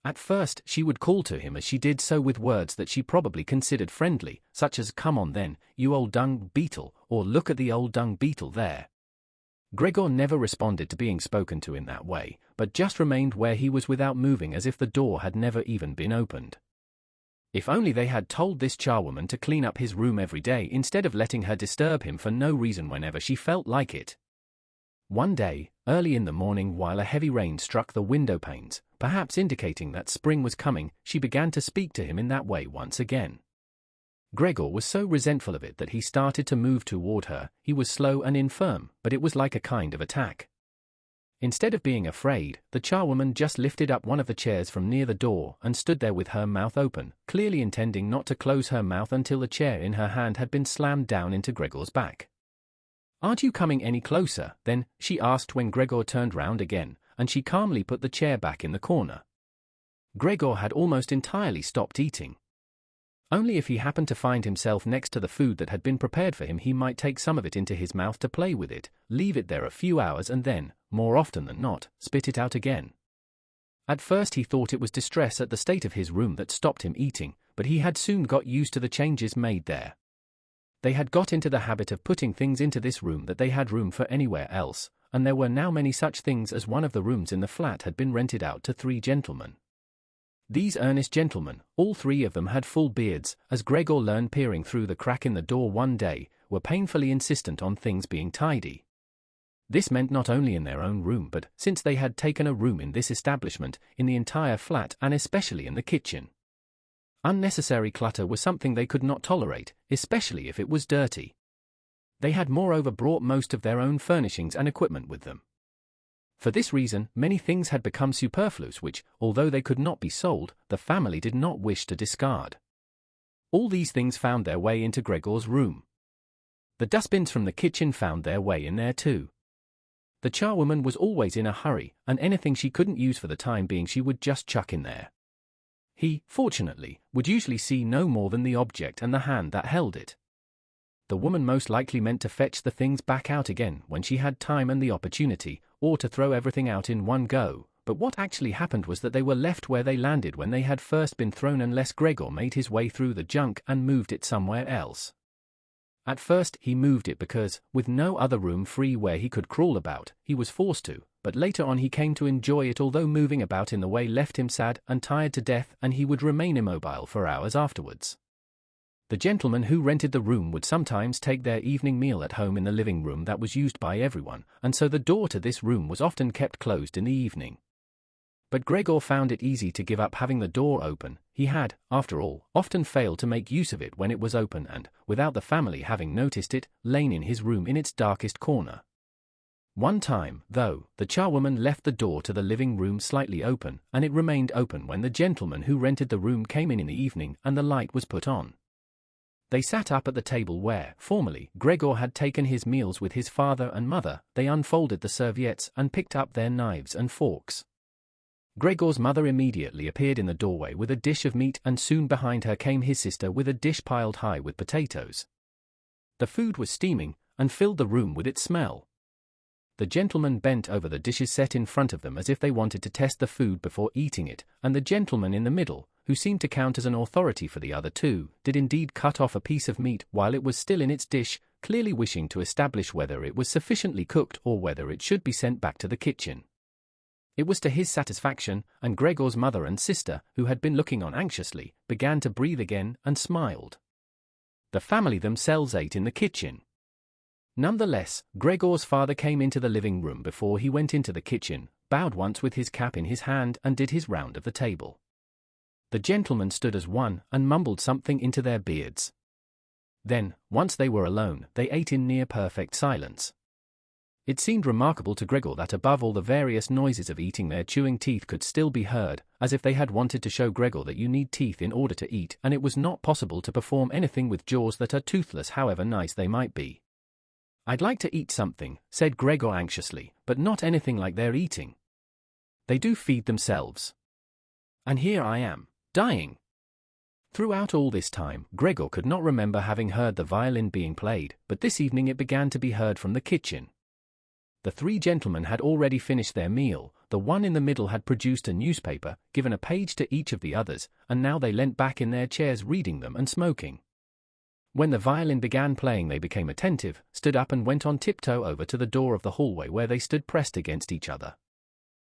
At first she would call to him as she did so with words that she probably considered friendly, such as "Come on then, you old dung beetle," or "Look at the old dung beetle there." Gregor never responded to being spoken to in that way, but just remained where he was without moving as if the door had never even been opened. If only they had told this charwoman to clean up his room every day instead of letting her disturb him for no reason whenever she felt like it. One day, early in the morning while a heavy rain struck the window panes, perhaps indicating that spring was coming, she began to speak to him in that way once again. Gregor was so resentful of it that he started to move toward her. He was slow and infirm, but it was like a kind of attack. Instead of being afraid, the charwoman just lifted up one of the chairs from near the door and stood there with her mouth open, clearly intending not to close her mouth until the chair in her hand had been slammed down into Gregor's back. "Aren't you coming any closer, then?" she asked when Gregor turned round again, and she calmly put the chair back in the corner. Gregor had almost entirely stopped eating. Only if he happened to find himself next to the food that had been prepared for him he might take some of it into his mouth to play with it, leave it there a few hours and then, more often than not, spit it out again. At first he thought it was distress at the state of his room that stopped him eating, but he had soon got used to the changes made there. They had got into the habit of putting things into this room that they had room for anywhere else, and there were now many such things as one of the rooms in the flat had been rented out to 3 gentlemen. These earnest gentlemen, all 3 of them had full beards, as Gregor learned peering through the crack in the door one day, were painfully insistent on things being tidy. This meant not only in their own room but, since they had taken a room in this establishment, in the entire flat and especially in the kitchen. Unnecessary clutter was something they could not tolerate, especially if it was dirty. They had moreover brought most of their own furnishings and equipment with them. For this reason, many things had become superfluous which, although they could not be sold, the family did not wish to discard. All these things found their way into Gregor's room. The dustbins from the kitchen found their way in there too. The charwoman was always in a hurry, and anything she couldn't use for the time being she would just chuck in there. He, fortunately, would usually see no more than the object and the hand that held it. The woman most likely meant to fetch the things back out again when she had time and the opportunity, or to throw everything out in one go, but what actually happened was that they were left where they landed when they had first been thrown unless Gregor made his way through the junk and moved it somewhere else. At first he moved it because, with no other room free where he could crawl about, he was forced to, but later on he came to enjoy it although moving about in the way left him sad and tired to death and he would remain immobile for hours afterwards. The gentleman who rented the room would sometimes take their evening meal at home in the living room that was used by everyone, and so the door to this room was often kept closed in the evening. But Gregor found it easy to give up having the door open. He had, after all, often failed to make use of it when it was open and, without the family having noticed it, lain in his room in its darkest corner. One time, though, the charwoman left the door to the living room slightly open, and it remained open when the gentleman who rented the room came in the evening and the light was put on. They sat up at the table where, formerly, Gregor had taken his meals with his father and mother. They unfolded the serviettes and picked up their knives and forks. Gregor's mother immediately appeared in the doorway with a dish of meat and soon behind her came his sister with a dish piled high with potatoes. The food was steaming and filled the room with its smell. The gentleman bent over the dishes set in front of them as if they wanted to test the food before eating it, and the gentleman in the middle, who seemed to count as an authority for the other 2, did indeed cut off a piece of meat while it was still in its dish, clearly wishing to establish whether it was sufficiently cooked or whether it should be sent back to the kitchen. It was to his satisfaction, and Gregor's mother and sister, who had been looking on anxiously, began to breathe again and smiled. The family themselves ate in the kitchen. Nonetheless, Gregor's father came into the living room before he went into the kitchen, bowed once with his cap in his hand and did his round of the table. The gentlemen stood as one and mumbled something into their beards. Then, once they were alone, they ate in near-perfect silence. It seemed remarkable to Gregor that above all the various noises of eating their chewing teeth could still be heard, as if they had wanted to show Gregor that you need teeth in order to eat and it was not possible to perform anything with jaws that are toothless however nice they might be. "I'd like to eat something," said Gregor anxiously, "but not anything like they're eating. They do feed themselves. And here I am, dying." Throughout all this time, Gregor could not remember having heard the violin being played, but this evening it began to be heard from the kitchen. The 3 gentlemen had already finished their meal, the one in the middle had produced a newspaper, given a page to each of the others, and now they leant back in their chairs reading them and smoking. When the violin began playing they became attentive, stood up and went on tiptoe over to the door of the hallway where they stood pressed against each other.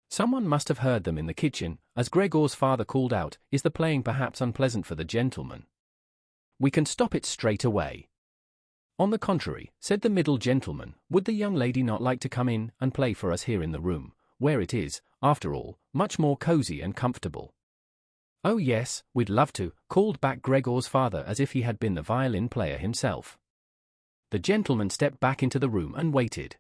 Someone must have heard them in the kitchen, as Gregor's father called out, "Is the playing perhaps unpleasant for the gentleman? We can stop it straight away." "On the contrary," said the middle gentleman, "would the young lady not like to come in and play for us here in the room, where it is, after all, much more cozy and comfortable?" "Oh yes, we'd love to," called back Gregor's father as if he had been the violin player himself. The gentleman stepped back into the room and waited.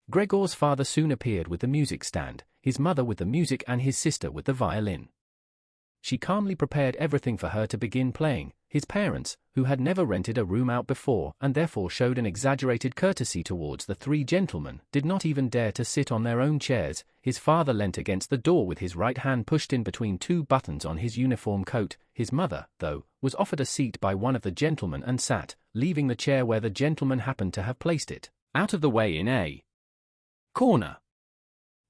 Gregor's father soon appeared with the music stand, his mother with the music and his sister with the violin. She calmly prepared everything for her to begin playing. His parents, who had never rented a room out before and therefore showed an exaggerated courtesy towards the three gentlemen, did not even dare to sit on their own chairs. His father leant against the door with his right hand pushed in between two buttons on his uniform coat. His mother, though, was offered a seat by one of the gentlemen and sat, leaving the chair where the gentleman happened to have placed it, out of the way in a corner.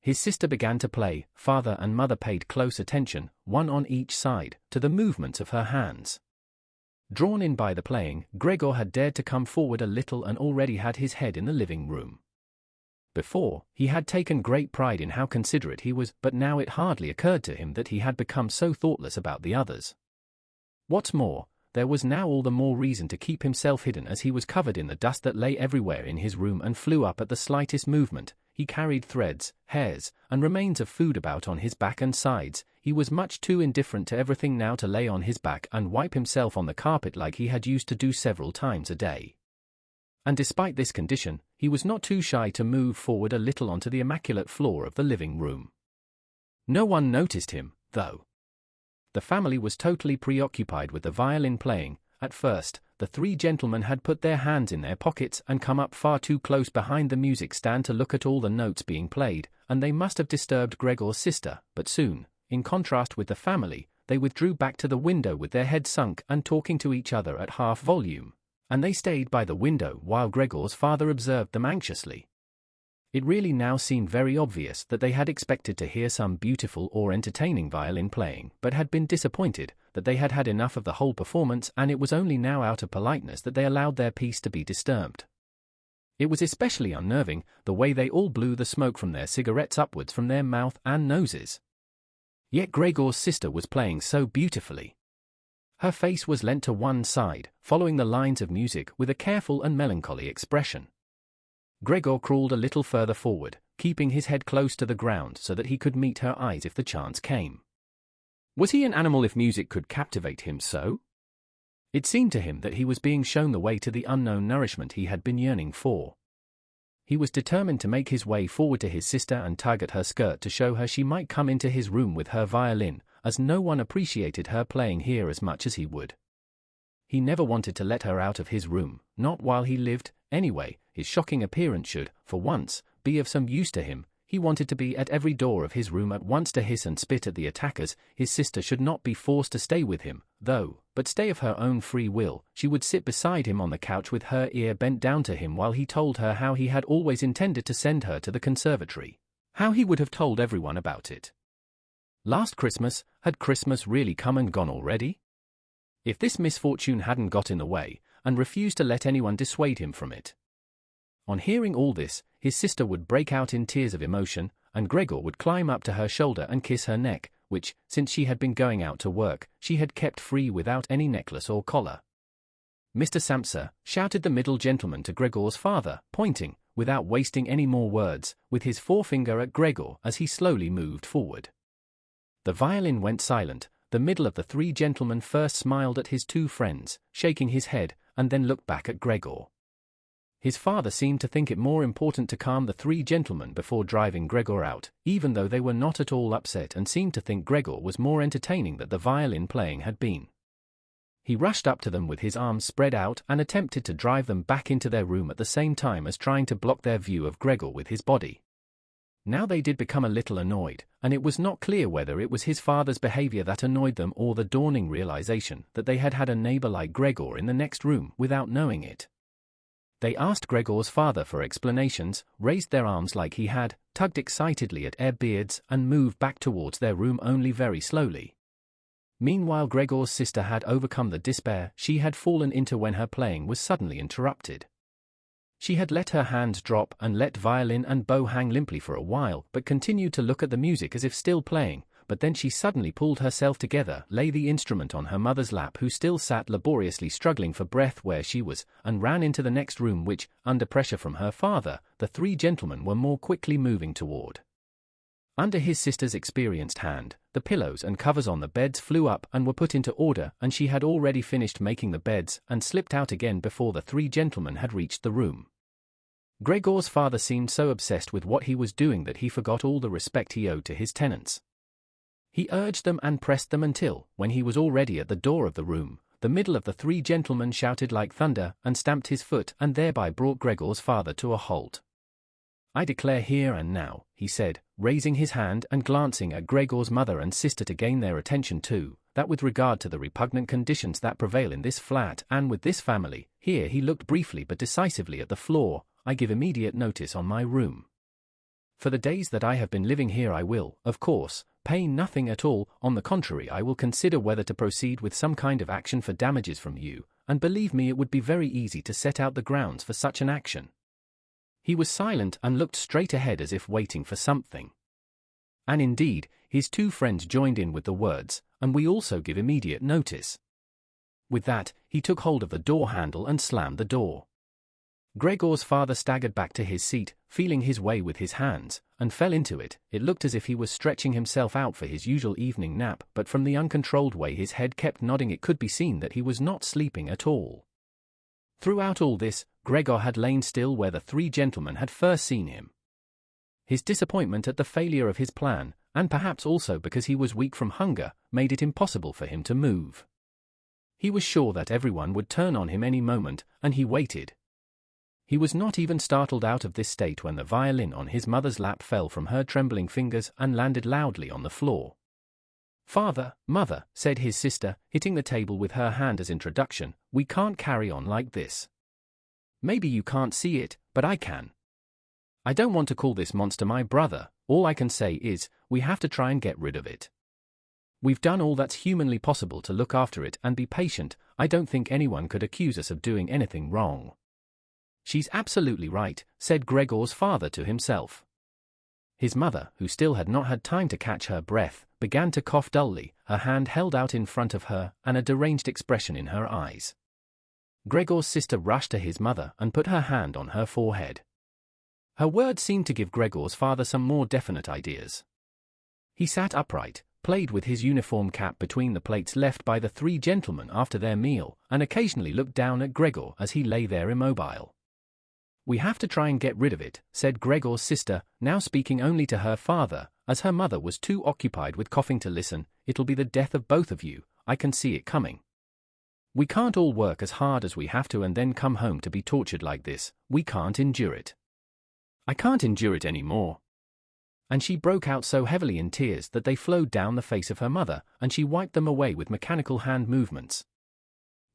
His sister began to play. Father and mother paid close attention, one on each side, to the movements of her hands. Drawn in by the playing, Gregor had dared to come forward a little and already had his head in the living room. Before, he had taken great pride in how considerate he was, but now it hardly occurred to him that he had become so thoughtless about the others. What's more, there was now all the more reason to keep himself hidden, as he was covered in the dust that lay everywhere in his room and flew up at the slightest movement. He carried threads, hairs, and remains of food about on his back and sides. He was much too indifferent to everything now to lay on his back and wipe himself on the carpet like he had used to do several times a day. And despite this condition, he was not too shy to move forward a little onto the immaculate floor of the living room. No one noticed him, though. The family was totally preoccupied with the violin playing. At first, the three gentlemen had put their hands in their pockets and come up far too close behind the music stand to look at all the notes being played, and they must have disturbed Gregor's sister, but soon, in contrast with the family, they withdrew back to the window with their heads sunk and talking to each other at half volume, and they stayed by the window while Gregor's father observed them anxiously. It really now seemed very obvious that they had expected to hear some beautiful or entertaining violin playing, but had been disappointed that they had had enough of the whole performance, and it was only now out of politeness that they allowed their peace to be disturbed. It was especially unnerving, the way they all blew the smoke from their cigarettes upwards from their mouth and noses. Yet Gregor's sister was playing so beautifully. Her face was leant to one side, following the lines of music with a careful and melancholy expression. Gregor crawled a little further forward, keeping his head close to the ground so that he could meet her eyes if the chance came. Was he an animal if music could captivate him so? It seemed to him that he was being shown the way to the unknown nourishment he had been yearning for. He was determined to make his way forward to his sister and tug at her skirt to show her she might come into his room with her violin, as no one appreciated her playing here as much as he would. He never wanted to let her out of his room, not while he lived. Anyway, his shocking appearance should, for once, be of some use to him. He wanted to be at every door of his room at once to hiss and spit at the attackers. His sister should not be forced to stay with him, though, but stay of her own free will. She would sit beside him on the couch with her ear bent down to him while he told her how he had always intended to send her to the conservatory. How he would have told everyone about it. Last Christmas, had Christmas really come and gone already? If this misfortune hadn't got in the way, and refused to let anyone dissuade him from it. On hearing all this, his sister would break out in tears of emotion, and Gregor would climb up to her shoulder and kiss her neck, which, since she had been going out to work, she had kept free without any necklace or collar. "Mr. Samsa," shouted the middle gentleman to Gregor's father, pointing, without wasting any more words, with his forefinger at Gregor as he slowly moved forward. The violin went silent. The middle of the three gentlemen first smiled at his two friends, shaking his head, and then looked back at Gregor. His father seemed to think it more important to calm the three gentlemen before driving Gregor out, even though they were not at all upset and seemed to think Gregor was more entertaining than the violin playing had been. He rushed up to them with his arms spread out and attempted to drive them back into their room at the same time as trying to block their view of Gregor with his body. Now they did become a little annoyed, and it was not clear whether it was his father's behavior that annoyed them or the dawning realization that they had had a neighbor like Gregor in the next room without knowing it. They asked Gregor's father for explanations, raised their arms like he had, tugged excitedly at their beards, and moved back towards their room only very slowly. Meanwhile Gregor's sister had overcome the despair she had fallen into when her playing was suddenly interrupted. She had let her hand drop and let violin and bow hang limply for a while, but continued to look at the music as if still playing. But then she suddenly pulled herself together, laid the instrument on her mother's lap, who still sat laboriously struggling for breath where she was, and ran into the next room which, under pressure from her father, the three gentlemen were more quickly moving toward. Under his sister's experienced hand, the pillows and covers on the beds flew up and were put into order, and she had already finished making the beds and slipped out again before the three gentlemen had reached the room. Gregor's father seemed so obsessed with what he was doing that he forgot all the respect he owed to his tenants. He urged them and pressed them until, when he was already at the door of the room, the middle of the three gentlemen shouted like thunder and stamped his foot and thereby brought Gregor's father to a halt. "I declare here and now," he said, raising his hand and glancing at Gregor's mother and sister to gain their attention too, "that with regard to the repugnant conditions that prevail in this flat and with this family," here he looked briefly but decisively at the floor, "I give immediate notice on my room. For the days that I have been living here I will, of course, pay nothing at all. On the contrary, I will consider whether to proceed with some kind of action for damages from you, and believe me it would be very easy to set out the grounds for such an action." He was silent and looked straight ahead as if waiting for something. And indeed, his two friends joined in with the words, "and we also give immediate notice." With that, he took hold of the door handle and slammed the door. Gregor's father staggered back to his seat, feeling his way with his hands, and fell into it. It looked as if he was stretching himself out for his usual evening nap, but from the uncontrolled way his head kept nodding it could be seen that he was not sleeping at all. Throughout all this, Gregor had lain still where the three gentlemen had first seen him. His disappointment at the failure of his plan, and perhaps also because he was weak from hunger, made it impossible for him to move. He was sure that everyone would turn on him any moment, and he waited. He was not even startled out of this state when the violin on his mother's lap fell from her trembling fingers and landed loudly on the floor. "Father, mother," said his sister, hitting the table with her hand as introduction, "we can't carry on like this. Maybe you can't see it, but I can. I don't want to call this monster my brother. All I can say is, we have to try and get rid of it. We've done all that's humanly possible to look after it and be patient. I don't think anyone could accuse us of doing anything wrong." "She's absolutely right," said Gregor's father to himself. His mother, who still had not had time to catch her breath, began to cough dully, her hand held out in front of her, and a deranged expression in her eyes. Gregor's sister rushed to his mother and put her hand on her forehead. Her words seemed to give Gregor's father some more definite ideas. He sat upright, played with his uniform cap between the plates left by the three gentlemen after their meal, and occasionally looked down at Gregor as he lay there immobile. "We have to try and get rid of it," said Gregor's sister, now speaking only to her father, as her mother was too occupied with coughing to listen. "It'll be the death of both of you, I can see it coming. We can't all work as hard as we have to and then come home to be tortured like this. We can't endure it. I can't endure it any more." And she broke out so heavily in tears that they flowed down the face of her mother, and she wiped them away with mechanical hand movements.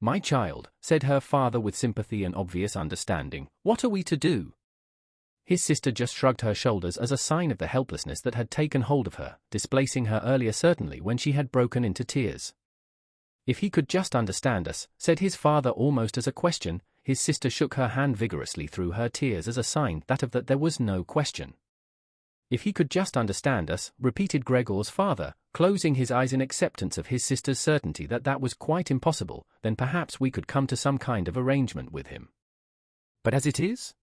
"My child," said her father with sympathy and obvious understanding, "what are we to do?" His sister just shrugged her shoulders as a sign of the helplessness that had taken hold of her, displacing her earlier certainly when she had broken into tears. "If he could just understand us," said his father almost as a question. His sister shook her hand vigorously through her tears as a sign that there was no question. "If he could just understand us," repeated Gregor's father, closing his eyes in acceptance of his sister's certainty that that was quite impossible, "then perhaps we could come to some kind of arrangement with him. But as it is?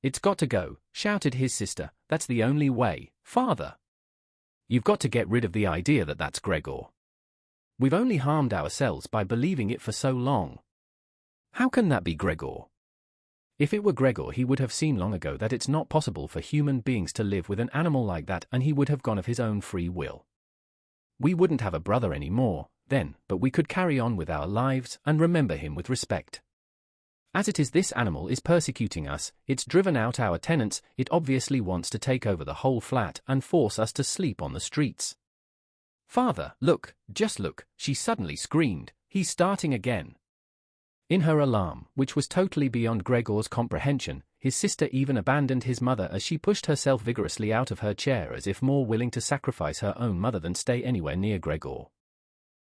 It's got to go," shouted his sister. "That's the only way, father. You've got to get rid of the idea that that's Gregor. We've only harmed ourselves by believing it for so long. How can that be Gregor? If it were Gregor, he would have seen long ago that it's not possible for human beings to live with an animal like that, and he would have gone of his own free will. We wouldn't have a brother any more, then, but we could carry on with our lives and remember him with respect. As it is, this animal is persecuting us, it's driven out our tenants, it obviously wants to take over the whole flat and force us to sleep on the streets. Father, look, just look," she suddenly screamed, "he's starting again." In her alarm, which was totally beyond Gregor's comprehension, his sister even abandoned his mother as she pushed herself vigorously out of her chair as if more willing to sacrifice her own mother than stay anywhere near Gregor.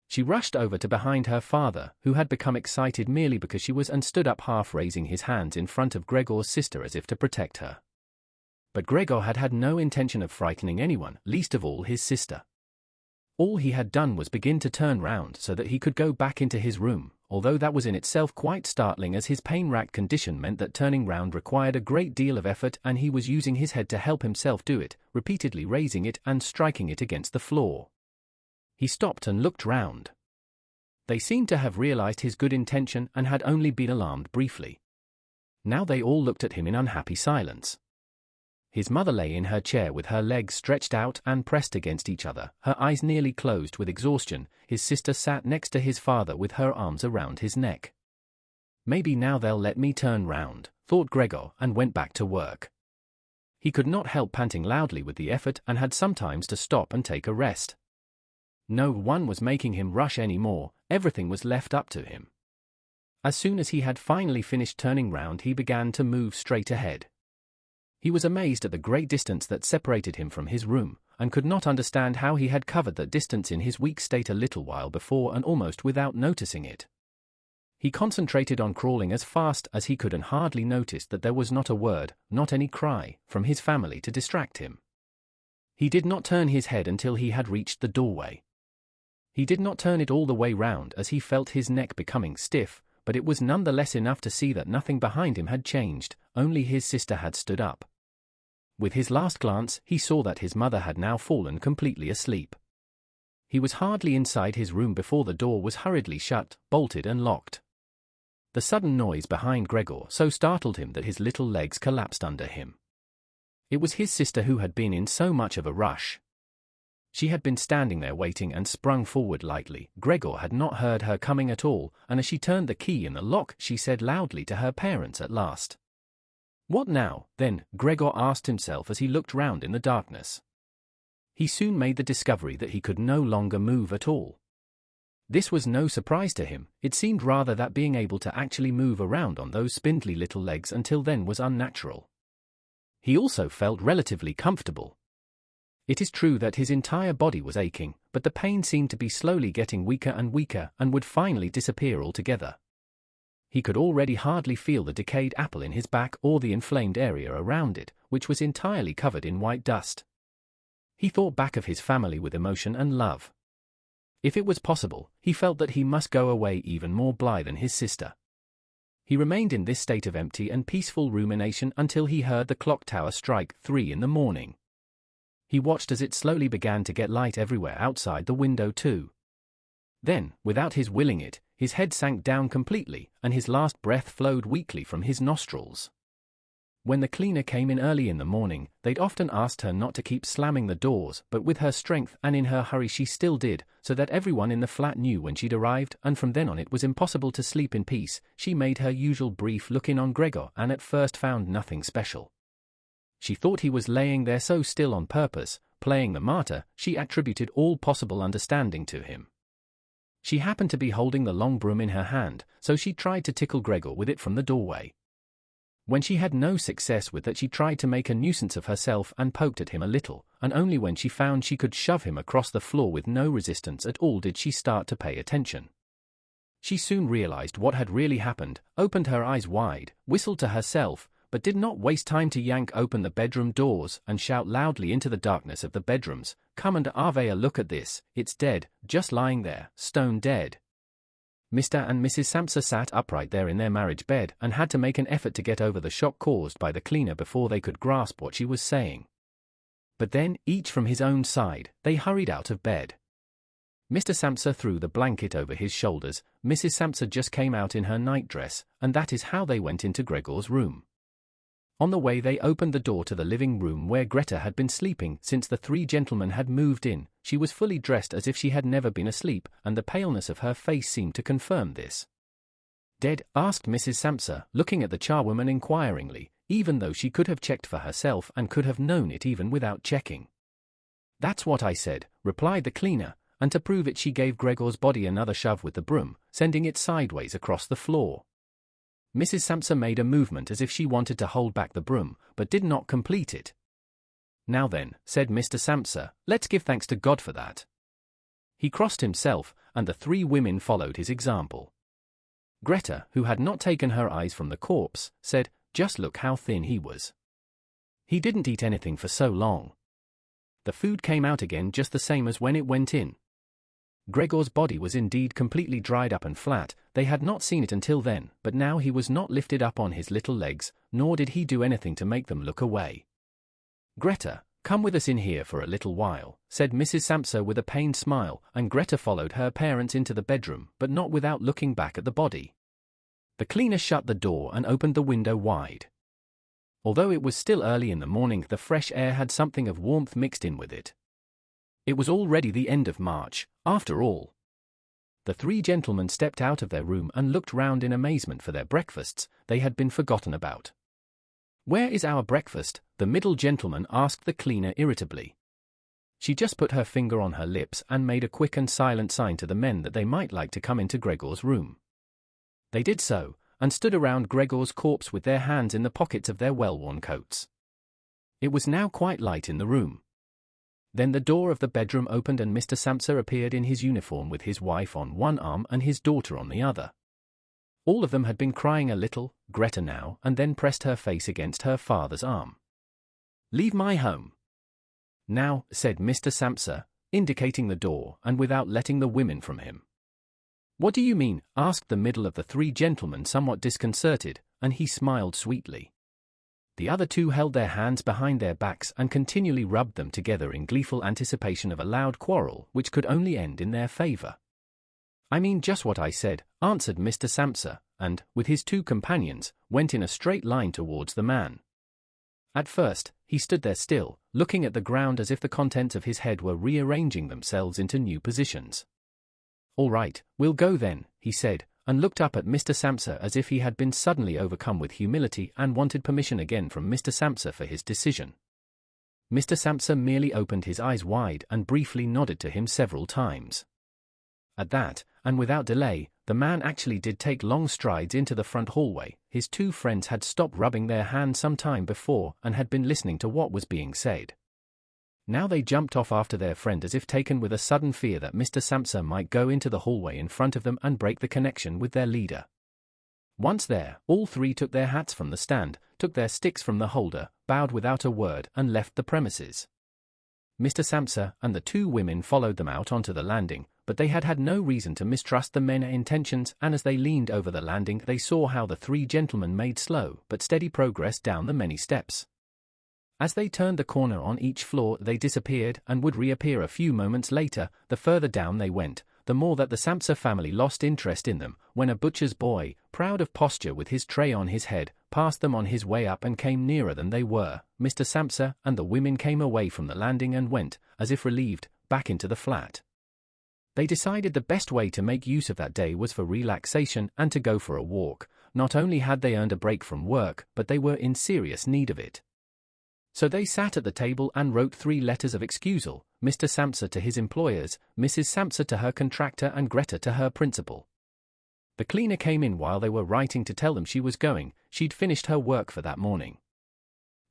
She rushed over to behind her father, who had become excited merely because she was, and stood up, half raising his hands in front of Gregor's sister as if to protect her. But Gregor had had no intention of frightening anyone, least of all his sister. All he had done was begin to turn round so that he could go back into his room, although that was in itself quite startling, as his pain-racked condition meant that turning round required a great deal of effort, and he was using his head to help himself do it, repeatedly raising it and striking it against the floor. He stopped and looked round. They seemed to have realized his good intention and had only been alarmed briefly. Now they all looked at him in unhappy silence. His mother lay in her chair with her legs stretched out and pressed against each other, her eyes nearly closed with exhaustion. His sister sat next to his father with her arms around his neck. Maybe now they'll let me turn round, thought Gregor, and went back to work. He could not help panting loudly with the effort and had sometimes to stop and take a rest. No one was making him rush any more, everything was left up to him. As soon as he had finally finished turning round, he began to move straight ahead. He was amazed at the great distance that separated him from his room, and could not understand how he had covered that distance in his weak state a little while before and almost without noticing it. He concentrated on crawling as fast as he could and hardly noticed that there was not a word, not any cry, from his family to distract him. He did not turn his head until he had reached the doorway. He did not turn it all the way round as he felt his neck becoming stiff, but it was none the less enough to see that nothing behind him had changed, only his sister had stood up. With his last glance, he saw that his mother had now fallen completely asleep. He was hardly inside his room before the door was hurriedly shut, bolted and locked. The sudden noise behind Gregor so startled him that his little legs collapsed under him. It was his sister who had been in so much of a rush. She had been standing there waiting and sprung forward lightly. Gregor had not heard her coming at all, and as she turned the key in the lock, she said loudly to her parents at last. "What now, then?" Gregor asked himself as he looked round in the darkness. He soon made the discovery that he could no longer move at all. This was no surprise to him. It seemed rather that being able to actually move around on those spindly little legs until then was unnatural. He also felt relatively comfortable. It is true that his entire body was aching, but the pain seemed to be slowly getting weaker and weaker and would finally disappear altogether. He could already hardly feel the decayed apple in his back or the inflamed area around it, which was entirely covered in white dust. He thought back of his family with emotion and love. If it was possible, he felt that he must go away even more blithe than his sister. He remained in this state of empty and peaceful rumination until he heard the clock tower strike 3 in the morning. He watched as it slowly began to get light everywhere outside the window too. Then, without his willing it, his head sank down completely, and his last breath flowed weakly from his nostrils. When the cleaner came in early in the morning, they'd often asked her not to keep slamming the doors, but with her strength and in her hurry she still did, so that everyone in the flat knew when she'd arrived, and from then on it was impossible to sleep in peace. She made her usual brief look in on Gregor and at first found nothing special. She thought he was laying there so still on purpose, playing the martyr. She attributed all possible understanding to him. She happened to be holding the long broom in her hand, so she tried to tickle Gregor with it from the doorway. When she had no success with that, she tried to make a nuisance of herself and poked at him a little, and only when she found she could shove him across the floor with no resistance at all did she start to pay attention. She soon realized what had really happened, opened her eyes wide, whistled to herself, but did not waste time to yank open the bedroom doors and shout loudly into the darkness of the bedrooms, "Come and have a look at this, it's dead, just lying there, stone dead." Mr. and Mrs. Samsa sat upright there in their marriage bed and had to make an effort to get over the shock caused by the cleaner before they could grasp what she was saying. But then, each from his own side, they hurried out of bed. Mr. Samsa threw the blanket over his shoulders, Mrs. Samsa just came out in her nightdress, and that is how they went into Gregor's room. On the way they opened the door to the living room where Greta had been sleeping since the 3 gentlemen had moved in. She was fully dressed as if she had never been asleep, and the paleness of her face seemed to confirm this. "Dead?" asked Mrs. Samsa, looking at the charwoman inquiringly, even though she could have checked for herself and could have known it even without checking. "That's what I said," replied the cleaner, and to prove it she gave Gregor's body another shove with the broom, sending it sideways across the floor. Mrs. Samsa made a movement as if she wanted to hold back the broom, but did not complete it. "Now then," said Mr. Samsa, "let's give thanks to God for that." He crossed himself, and the three women followed his example. Greta, who had not taken her eyes from the corpse, said, "Just look how thin he was. He didn't eat anything for so long. The food came out again just the same as when it went in." Gregor's body was indeed completely dried up and flat. They had not seen it until then, but now he was not lifted up on his little legs, nor did he do anything to make them look away. "Greta, come with us in here for a little while," said Mrs. Samsa with a pained smile, and Greta followed her parents into the bedroom, but not without looking back at the body. The cleaner shut the door and opened the window wide. Although it was still early in the morning, the fresh air had something of warmth mixed in with it. It was already the end of March, after all. The three gentlemen stepped out of their room and looked round in amazement, for their breakfasts they had been forgotten about. "Where is our breakfast?" the middle gentleman asked the cleaner irritably. She just put her finger on her lips and made a quick and silent sign to the men that they might like to come into Gregor's room. They did so, and stood around Gregor's corpse with their hands in the pockets of their well-worn coats. It was now quite light in the room. Then the door of the bedroom opened and Mr. Samsa appeared in his uniform with his wife on one arm and his daughter on the other. All of them had been crying a little, Greta now and then pressed her face against her father's arm. "Leave my home now," said Mr. Samsa, indicating the door and without letting the women from him. "What do you mean?" asked the middle of the three gentlemen, somewhat disconcerted, and he smiled sweetly. The other two held their hands behind their backs and continually rubbed them together in gleeful anticipation of a loud quarrel which could only end in their favor. "I mean just what I said," answered Mr. Samsa, and, with his two companions, went in a straight line towards the man. At first, he stood there still, looking at the ground as if the contents of his head were rearranging themselves into new positions. "All right, we'll go then," he said, and looked up at Mr. Samsa as if he had been suddenly overcome with humility and wanted permission again from Mr. Samsa for his decision. Mr. Samsa merely opened his eyes wide and briefly nodded to him several times. At that, and without delay, the man actually did take long strides into the front hallway. His two friends had stopped rubbing their hands some time before and had been listening to what was being said. Now they jumped off after their friend as if taken with a sudden fear that Mr. Samsa might go into the hallway in front of them and break the connection with their leader. Once there, all three took their hats from the stand, took their sticks from the holder, bowed without a word, and left the premises. Mr. Samsa and the two women followed them out onto the landing, but they had no reason to mistrust the men's intentions, and as they leaned over the landing they saw how the three gentlemen made slow but steady progress down the many steps. As they turned the corner on each floor they disappeared and would reappear a few moments later. The further down they went, the more that the Samsa family lost interest in them, when a butcher's boy, proud of posture with his tray on his head, passed them on his way up and came nearer than they were. Mr. Samsa and the women came away from the landing and went, as if relieved, back into the flat. They decided the best way to make use of that day was for relaxation and to go for a walk. Not only had they earned a break from work, but they were in serious need of it. So they sat at the table and wrote 3 letters of excusal, Mr. Samsa to his employers, Mrs. Samsa to her contractor, and Greta to her principal. The cleaner came in while they were writing to tell them she was going. She'd finished her work for that morning.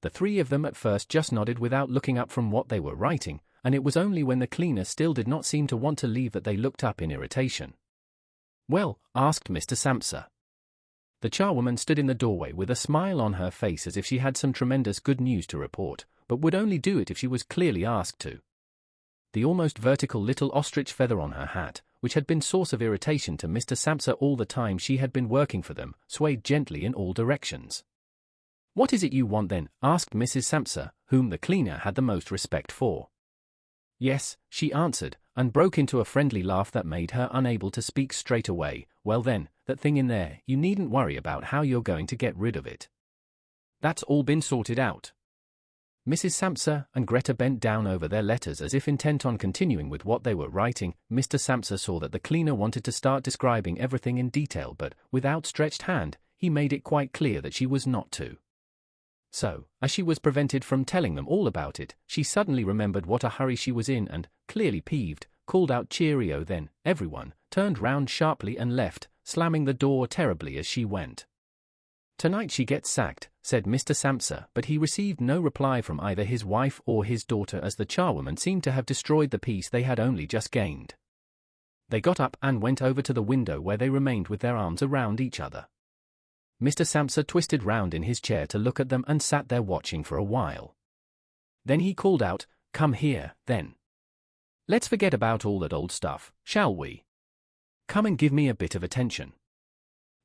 The 3 of them at first just nodded without looking up from what they were writing, and it was only when the cleaner still did not seem to want to leave that they looked up in irritation. "Well?" asked Mr. Samsa. The charwoman stood in the doorway with a smile on her face as if she had some tremendous good news to report, but would only do it if she was clearly asked to. The almost vertical little ostrich feather on her hat, which had been source of irritation to Mr. Samsa all the time she had been working for them, swayed gently in all directions. "What is it you want then?" asked Mrs. Samsa, whom the cleaner had the most respect for. "Yes," she answered, and broke into a friendly laugh that made her unable to speak straight away. "Well then, that thing in there, you needn't worry about how you're going to get rid of it. That's all been sorted out." Mrs. Samsa and Greta bent down over their letters as if intent on continuing with what they were writing. Mr. Samsa saw that the cleaner wanted to start describing everything in detail, but, with outstretched hand, he made it quite clear that she was not to. So, as she was prevented from telling them all about it, she suddenly remembered what a hurry she was in and, clearly peeved, called out cheerio. Then, everyone turned round sharply and left, slamming the door terribly as she went. "Tonight she gets sacked," said Mr. Samsa, but he received no reply from either his wife or his daughter, as the charwoman seemed to have destroyed the peace they had only just gained. They got up and went over to the window where they remained with their arms around each other. Mr. Samsa twisted round in his chair to look at them and sat there watching for a while. Then he called out, "Come here, then. Let's forget about all that old stuff, shall we? Come and give me a bit of attention."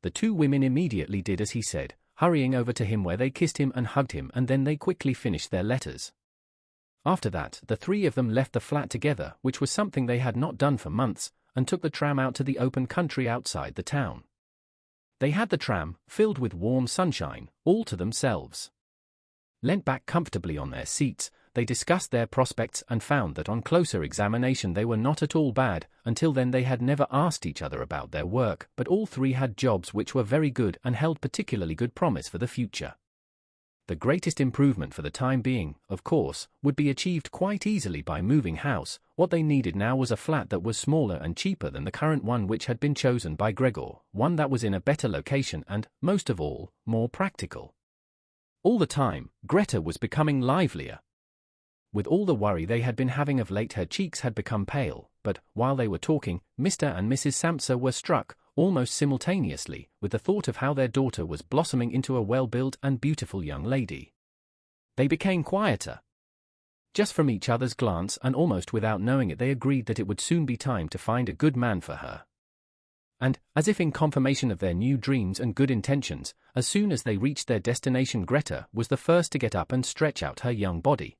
The two women immediately did as he said, hurrying over to him where they kissed him and hugged him, and then they quickly finished their letters. After that, the three of them left the flat together, which was something they had not done for months, and took the tram out to the open country outside the town. They had the tram, filled with warm sunshine, all to themselves. Leant back comfortably on their seats, they discussed their prospects and found that on closer examination they were not at all bad. Until then they had never asked each other about their work, but all three had jobs which were very good and held particularly good promise for the future. The greatest improvement for the time being, of course, would be achieved quite easily by moving house. What they needed now was a flat that was smaller and cheaper than the current one which had been chosen by Gregor, one that was in a better location and, most of all, more practical. All the time, Greta was becoming livelier. With all the worry they had been having of late, her cheeks had become pale, but, while they were talking, Mr. and Mrs. Samsa were struck, almost simultaneously, with the thought of how their daughter was blossoming into a well-built and beautiful young lady. They became quieter. Just from each other's glance and almost without knowing it, they agreed that it would soon be time to find a good man for her. And, as if in confirmation of their new dreams and good intentions, as soon as they reached their destination, Greta was the first to get up and stretch out her young body.